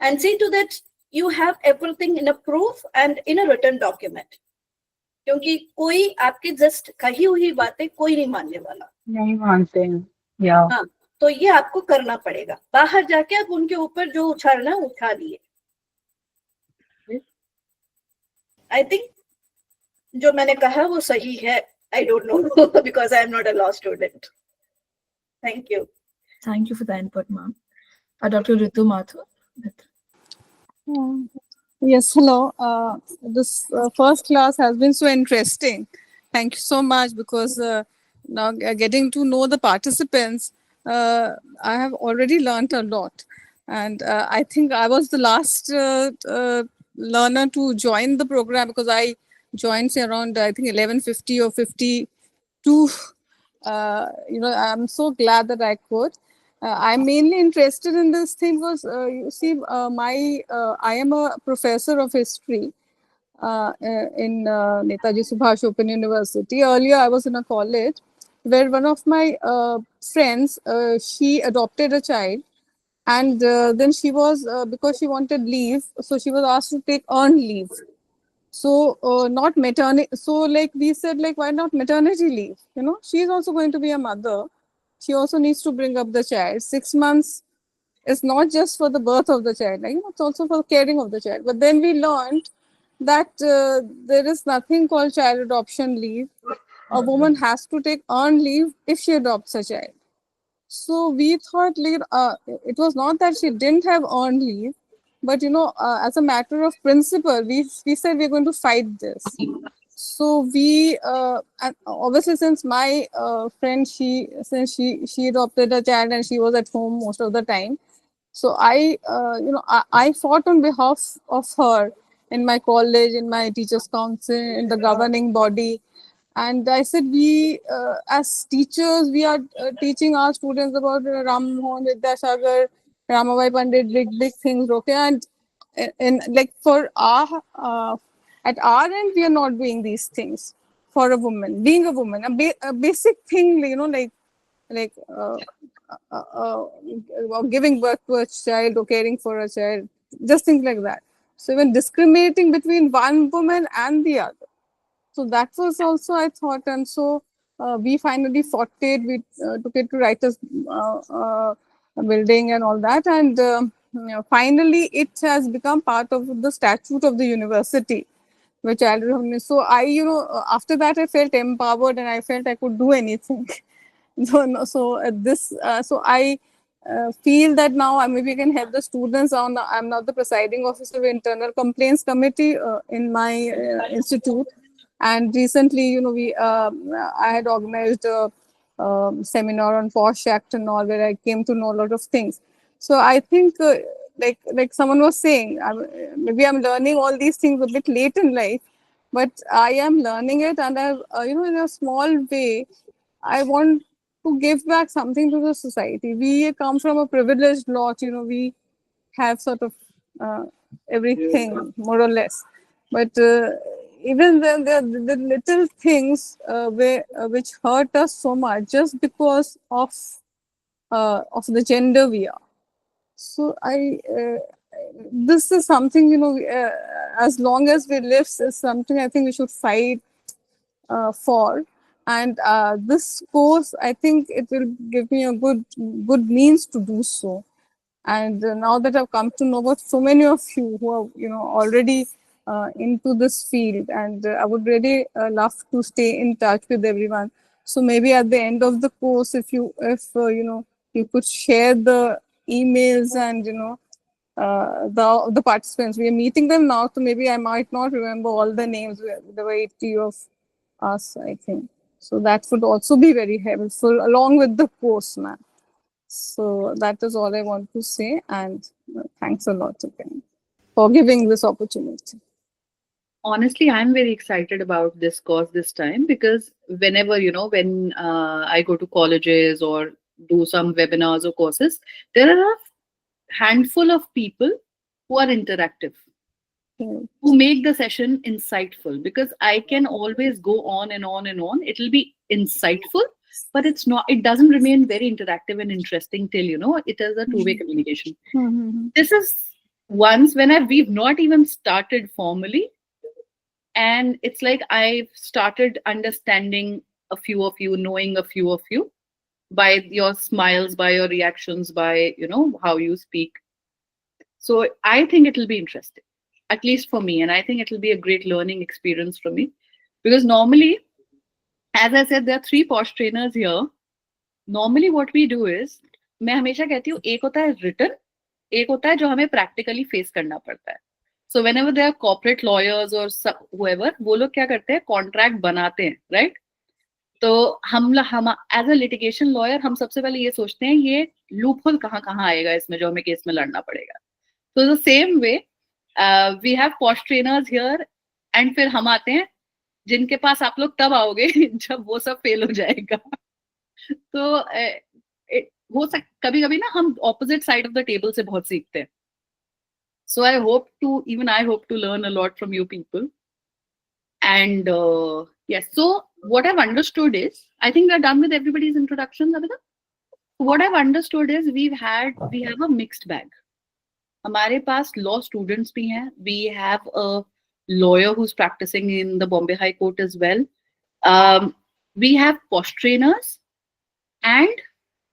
and see to that you have everything in a proof and in a written document. क्योंकि कोई आपकी just कही हुई बातें कोई नहीं मानने वाला, नहीं मानते हैं। हाँ, तो ये आपको करना पड़ेगा। बाहर जाके आप उनके ऊपर जो उछालना उठा लिए। I think जो मैंने कहा वो सही है. I don't know because I am not a law student. Thank you. Thank you for the input, ma'am. Dr. Ritu Mathur. Yes, hello. This first class has been so interesting. Thank you so much, because now getting to know the participants, I have already learned a lot. And I think I was the last learner to join the program, because I joined say around, I think 11:50 or 52. I'm so glad that I could. I'm mainly interested in this thing because you see, I am a professor of history in Netaji Subhash Open University. Earlier, I was in a college where one of my friends, she adopted a child, and then she was because she wanted leave, so she was asked to take earned leave. So not maternity. So like we said, like why not maternity leave? She is also going to be a mother. She also needs to bring up the child. 6 months is not just for the birth of the child, it's also for caring of the child. But then we learned that there is nothing called child adoption leave. A woman has to take earned leave if she adopts a child. So we thought it was not that she didn't have earned leave, but as a matter of principle, we said we're going to fight this. So we and obviously, since my friend, she adopted a child and she was at home most of the time, so I fought on behalf of her in my college, in my teachers council, in the governing body. And I said, we as teachers, we are teaching our students about Ram Mohan Vidyasagar, Ramabai Pandit, big things, okay? And like for our at our end, we are not doing these things for a woman. Being a woman, a basic thing, like giving birth to a child or caring for a child, just things like that. So even discriminating between one woman and the other. So that was also, I thought, and so we finally fought it. We took it to writers' building and all that, and finally it has become part of the statute of the university, which I don't. So I, after that I felt empowered and I felt I could do anything. So I feel that now maybe I can help the students. I'm now the presiding officer of internal complaints committee in my institute. And recently, I had organized a seminar on POSH Act and all, where I came to know a lot of things. So I think, like someone was saying, maybe I'm learning all these things a bit late in life, but I am learning it, and I've, in a small way, I want to give back something to the society. We come from a privileged lot, we have sort of everything, more or less. But even then, the little things which hurt us so much just because of the gender we are. So this is something, as long as we live, is something I think we should fight for. And this course, I think it will give me a good means to do so. And now that I've come to know about so many of you who are, already into this field, and I would really love to stay in touch with everyone. So maybe at the end of the course, if you could share the emails and the participants. We are meeting them now, so maybe I might not remember all the names. There were 80 of us, I think. So that would also be very helpful along with the course, ma'am. So that is all I want to say, and thanks a lot again for giving this opportunity. Honestly, I'm very excited about this course this time, because whenever, when I go to colleges or do some webinars or courses, there are a handful of people who are interactive, who make the session insightful, because I can always go on and on and on. It'll be insightful, but it doesn't remain very interactive and interesting till, it is a two-way communication. This is once when we've not even started formally, and it's like I've started understanding a few of you, knowing a few of you by your smiles, by your reactions, by, how you speak. So I think it'll be interesting, at least for me. And I think it'll be a great learning experience for me, Because normally, as I said, there are 3 posh trainers here. Normally what we do is, मैं हमेशा कहती हूँ, एक होता है written, एक होता है जो हमें practically face करना पड़ता है. So whenever there are corporate lawyers or whoever, वो लोग क्या करते हैं, contract बनाते हैं, right? तो हम as a litigation lawyer हम सबसे पहले ये सोचते हैं ये loophole कहाँ आएगा इसमें जो हमें केस में लड़ना पड़ेगा. So the same way we have posh trainers here, and फिर हम आते हैं जिनके पास आप लोग तब आओगे जब वो सब फेल हो जाएगा. तो कभी-कभी ना हम opposite side of the table से बहुत सीखते हैं. So I hope to learn a lot from you people. And yes, so what I've understood is, I think we're done with everybody's introductions, Abhida. What I've understood is we have a mixed bag. हमारे पास law students भी हैं. We have a lawyer who's practicing in the Bombay High Court as well. We have posh trainers and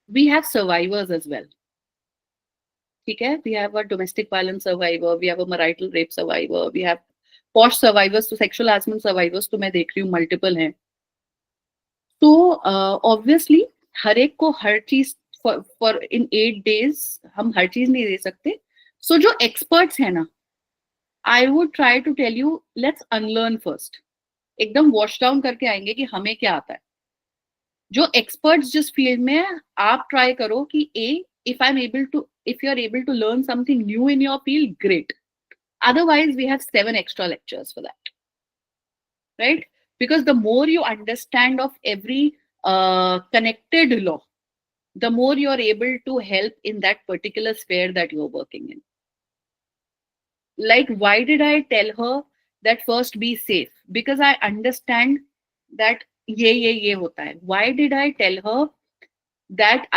we have survivors as well. Okay? We have a domestic violence survivor, we have a marital rape survivor, we have posh survivors, so sexual harassment survivors तो मैं देख रही हूँ multiple हैं. So obviously हर एक को हर चीज for in 8 days हम हर चीज नहीं दे सकते. So जो experts हैं ना, I would try to tell you, let's unlearn first. एकदम wash down करके आएंगे कि हमें क्या आता है. जो experts जिस field में है, आप try करो कि if you're able to learn something new in your field, great. Otherwise, we have 7 extra lectures for that. Right? Because the more you understand of every connected law, the more you're able to help in that particular sphere that you're working in. Like, why did I tell her that first be safe? Because I understand that ye hota hai. Why did I tell her that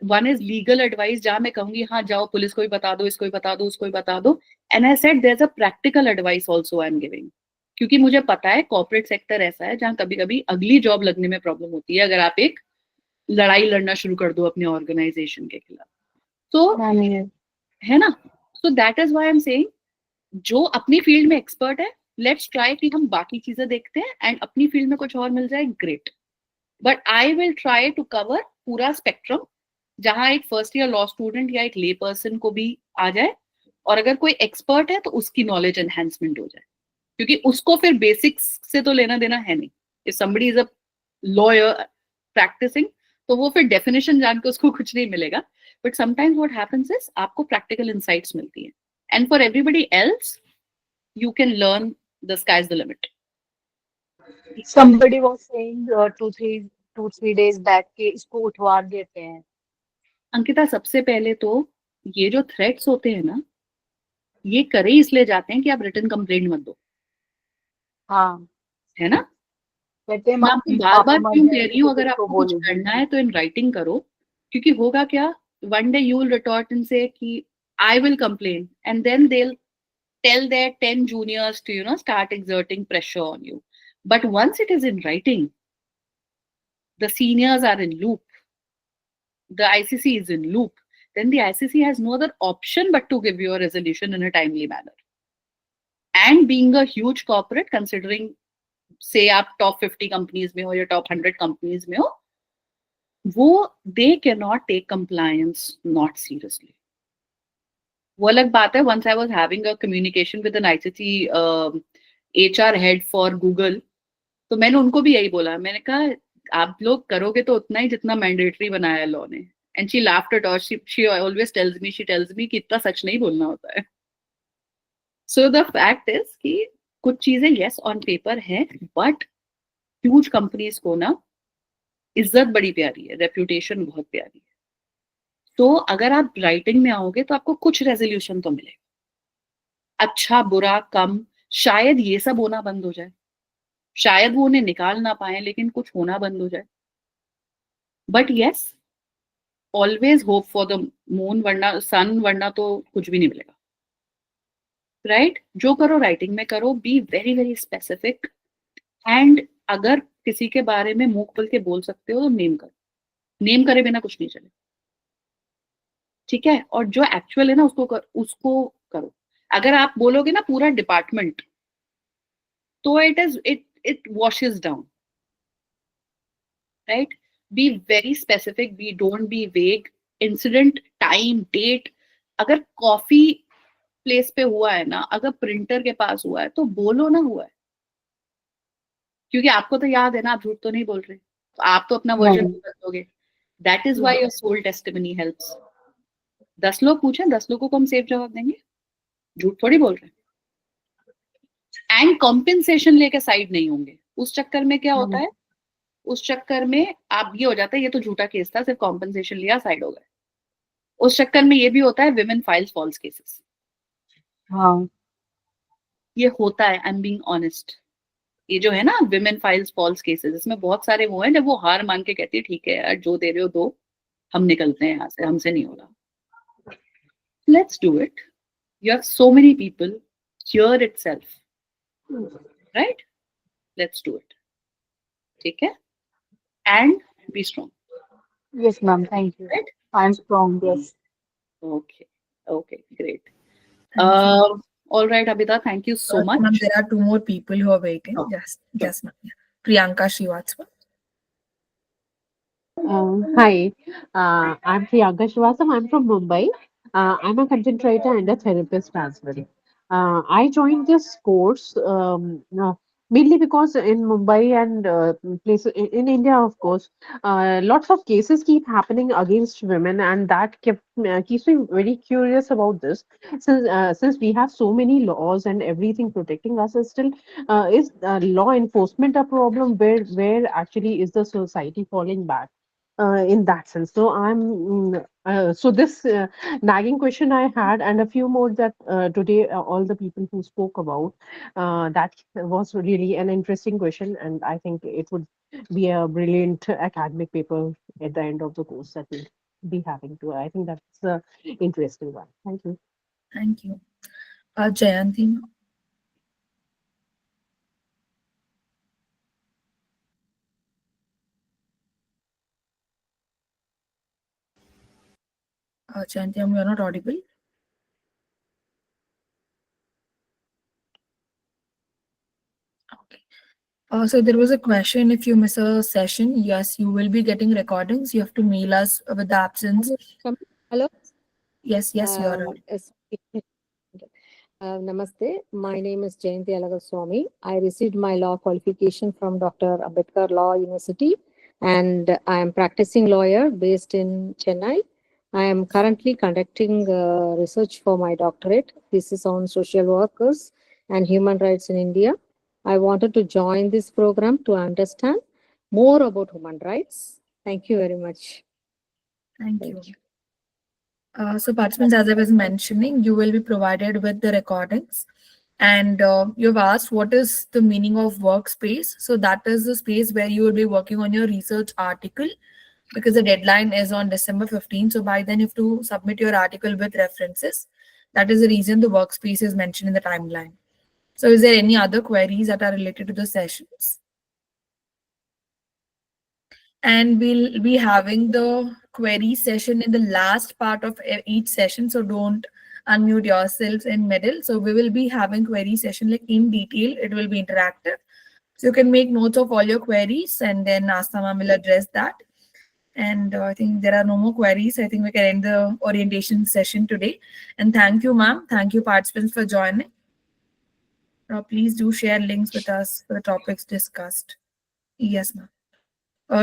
one is legal advice, जहाँ मैं कहूँगी हाँ जाओ police को भी बता दो, इसको भी बता दो, उसको भी बता दो. And I said there's a practical advice also I'm giving. क्योंकि मुझे पता है corporate sector ऐसा है जहाँ कभी-कभी अगली job लगने में problem होती है अगर आप एक लड़ाई लड़ना शुरू कर दो अपने organization के खिलाफ. So है ना? So that is why I'm saying जो अपनी फील्ड में एक्सपर्ट है, लेट्स ट्राई कि हम बाकी चीजें देखते हैं एंड अपनी फील्ड में कुछ और मिल जाए, great. But I will try to cover पूरा स्पेक्ट्रम, जहां एक फर्स्ट ईयर लॉ स्टूडेंट या एक ले पर्सन को भी आ जाए, और अगर कोई एक्सपर्ट है तो उसकी नॉलेज एनहेंसमेंट हो जाए, क्योंकि उसको फिर बेसिक्स से तो लेना देना है नहीं. If somebody is a lawyer practicing तो वो फिर डेफिनेशन जान के उसको कुछ नहीं मिलेगा. But sometimes what happens is आपको प्रैक्टिकल इनसाइट्स मिलती है. And for everybody else, you can learn the sky's the limit. Somebody was saying 2-3 days back कि इसको उठवा देते हैं. अंकिता, सबसे पहले तो ये जो थ्रेट्स होते हैं ना, ये करे इसलिए जाते हैं कि आप रिटन कंप्लेंट मत दो. हाँ, है ना? कहते मैं आपको बार-बार क्यों कह रही हूँ, अगर आपको कुछ करना है तो इन राइटिंग करो, क्योंकि होगा क्या, one day you will retort and say कि I will complain, and then they'll tell their 10 juniors to, start exerting pressure on you. But once it is in writing, the seniors are in loop. The ICC is in loop. Then the ICC has no other option but to give you a resolution in a timely manner. And being a huge corporate, considering, say, आप top 50 companies में हो या top 100 companies में हो, they cannot take compliance not seriously. वो अलग बात है. Once I was having a communication with an ICC HR head for Google, तो मैंने उनको भी यही बोला. मैंने कहा आप लोग करोगे तो उतना ही जितना मैंडेटरी बनाया है लॉ ने. And she laughed at us. She always tells me कि इतना सच नहीं बोलना होता है. So the fact is कि कुछ चीजें yes on paper है, but huge companies को ना इज्जत बड़ी प्यारी है, reputation बहुत प्यारी है. तो अगर आप राइटिंग में आओगे तो आपको कुछ रेजोल्यूशन तो मिलेगा. अच्छा बुरा कम, शायद ये सब होना बंद हो जाए, शायद वो उन्हें निकाल ना पाए, लेकिन कुछ होना बंद हो जाए. But yes, always hope for the moon, वरना सन, वरना तो कुछ भी नहीं मिलेगा. राइट? जो करो राइटिंग में करो. Be very very specific. And अगर किसी के बारे में मुंह खोल के बोल सकते हो तो नेम करो. नेम करे बिना कुछ नहीं चले. ठीक है? और जो एक्चुअल है ना उसको करो. अगर आप बोलोगे ना पूरा डिपार्टमेंट, तो it washes down, right? Be very specific, don't be vague. Incident, time, date. अगर कॉफी प्लेस पे हुआ है ना, अगर प्रिंटर के पास हुआ है तो बोलो ना हुआ है, क्योंकि आपको तो याद है ना, आप झूठ तो नहीं बोल रहे, तो आप तो अपना वर्जन बदल दोगे. That is why your sole testimony helps. 10 लोग पूछें, 10 लोगों को हम सेफ जवाब देंगे, झूठ थोड़ी बोल रहे हैं. एंड कॉम्पेंसेशन लेके साइड नहीं होंगे. उस चक्कर में क्या होता है, उस चक्कर में आप ये हो जाता है, ये तो झूठा केस था, सिर्फ कॉम्पेंसेशन लिया, साइड हो गए. उस चक्कर में ये भी होता है, विमेन फाइल्स फॉल्स केसेस. हाँ, ये होता है, आई एम बीइंग ऑनेस्ट. ये जो है ना विमेन फाइल्स फॉल्स केसेस, इसमें बहुत सारे वो हैं जब वो हार मान के कहती है ठीक है यार, जो दे रहे हो दो, हम निकलते हैं यहाँ से, हमसे नहीं हो रहा. Let's do it. You have so many people here itself, right? Let's do it. ठीक है? And be strong. yes, ma'am. Thank you. Right? I'm strong. Yes. Okay. Okay, great. Thank you. All right, Abhida, thank you so much. Ma'am, there are 2 more people who are waiting. Oh, Yes, ma'am. Yeah. Priyanka Srivastava. Hi, I'm Priyanka Srivastava. I'm from Mumbai. I'm a content writer and a therapist as well. I joined this course mainly because in Mumbai and places in India, of course, lots of cases keep happening against women, and that keeps me very curious about this. Since we have so many laws and everything protecting us, is law enforcement a problem? Where actually is the society falling back? In that sense. So so this nagging question I had, and a few more that today all the people who spoke about, that was really an interesting question, and I think it would be a brilliant academic paper at the end of the course that we'll be having to. I think that's an interesting one. Thank you. Thank you. Jayanti. Jayanti, you are not audible. Okay. So there was a question, if you miss a session, yes, you will be getting recordings. You have to mail us with the absence. Hello? Yes, you are. Yes. Namaste. My name is Jayanti Alagaswamy. I received my law qualification from Dr. Ambedkar Law University, and I am practicing lawyer based in Chennai. I am currently conducting research for my doctorate. This is on social workers and human rights in India. I wanted to join this program to understand more about human rights. Thank you very much. Thank you. So participants, as I was mentioning, you will be provided with the recordings, and you've asked what is the meaning of workspace. So that is the space where you will be working on your research article, because the deadline is on December 15th. So by then you have to submit your article with references. That is the reason the workspace is mentioned in the timeline. So is there any other queries that are related to the sessions? And we'll be having the query session in the last part of each session. So don't unmute yourselves in middle. So we will be having query session like in detail. It will be interactive. So you can make notes of all your queries, and then Asta ma'am will address that. And I think there are no more queries. I think we can end the orientation session today. And thank you, ma'am. Thank you, participants, for joining. Please do share links with us for the topics discussed. Yes, ma'am.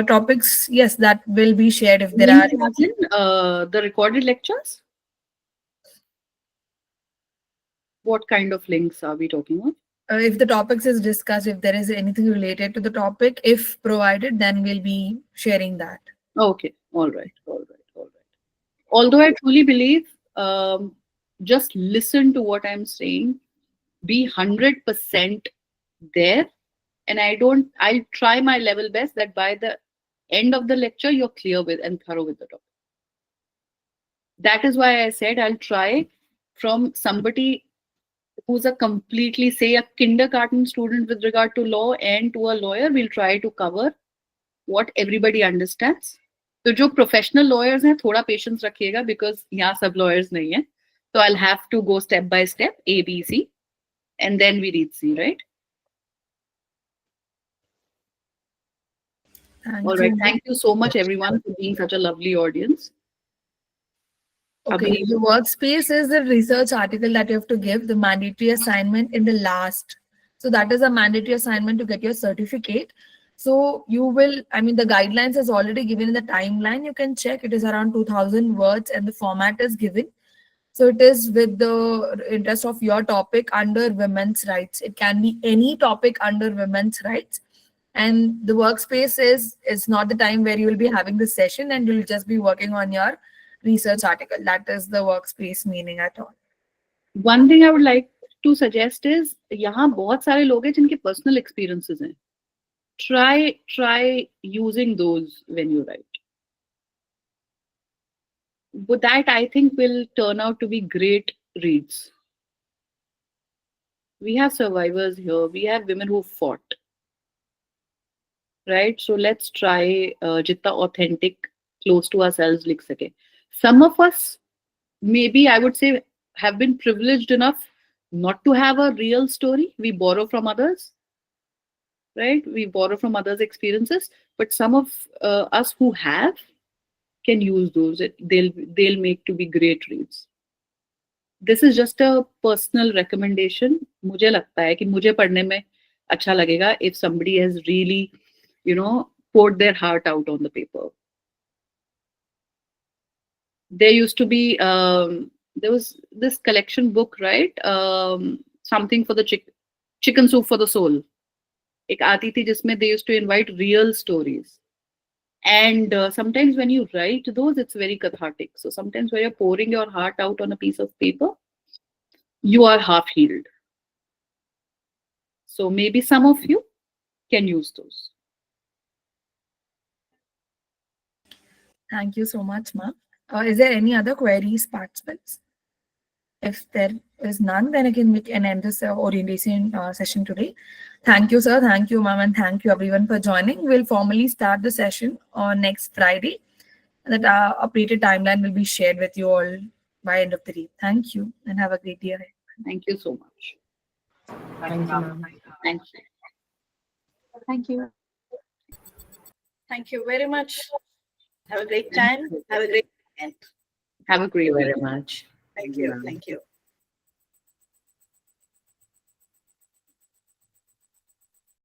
Topics, yes, that will be shared if there are. The recorded lectures? What kind of links are we talking about? If the topics is discussed, if there is anything related to the topic, if provided, then we'll be sharing that. Okay, all right. Although I truly believe, just listen to what I'm saying, be 100% there, and I'll try my level best that by the end of the lecture, you're clear with and thorough with the topic. That is why I said I'll try from somebody who's a completely, say, a kindergarten student with regard to law and to a lawyer, we'll try to cover what everybody understands. So जो professional lawyers हैं, थोड़ा patience रखिएगा, because यहाँ सब lawyers नहीं हैं. So I'll have to go step by step, A, B, C, and then we read C, right? All right. Thank you so much, everyone, for being such a lovely audience. Okay, the workspace is the research article that you have to give, the mandatory assignment in the last. So that is a mandatory assignment to get your certificate. So you will, I mean, the guidelines is already given in the timeline. You can check, it is around 2000 words and the format is given. So it is with the interest of your topic under women's rights. It can be any topic under women's rights. And the workspace is not the time where you will be having the session and you'll just be working on your research article. That is the workspace meaning at all. One thing I would like to suggest is, यहाँ बहुत सारे लोग हैं जिनके personal experiences हैं. Try using those when you write. But that, I think, will turn out to be great reads. We have survivors here. We have women who fought. Right? So let's try jitna authentic, close to ourselves likh sake. Some of us, maybe I would say, have been privileged enough not to have a real story. We borrow from others. Right? We borrow from others' experiences. But some of us who have can use those. They'll make to be great reads. This is just a personal recommendation. मुझे लगता है कि मुझे पढ़ने में अच्छा लगेगा if somebody has really, poured their heart out on the paper. There used to be, there was this collection book, right? Something for the chicken soup for the soul. एक आती थी जिसमें they used to invite real stories. And sometimes when you write those, it's very cathartic. So sometimes when you're pouring your heart out on a piece of paper, you are half healed. So maybe some of you can use those. Thank you so much, ma'am. Is there any other queries, participants? If there is none, then we can end this orientation session today. Thank you, sir. Thank you, ma'am. And thank you, everyone, for joining. We'll formally start the session on next Friday. That updated timeline will be shared with you all by end of the day. Thank you and have a great day ahead. Thank you so much. Thank you, ma'am. Thank you. Thank you. Thank you very much. Have a great time. Have a great weekend. Have a great Thank you weekend. very much. Thank you. Thank you.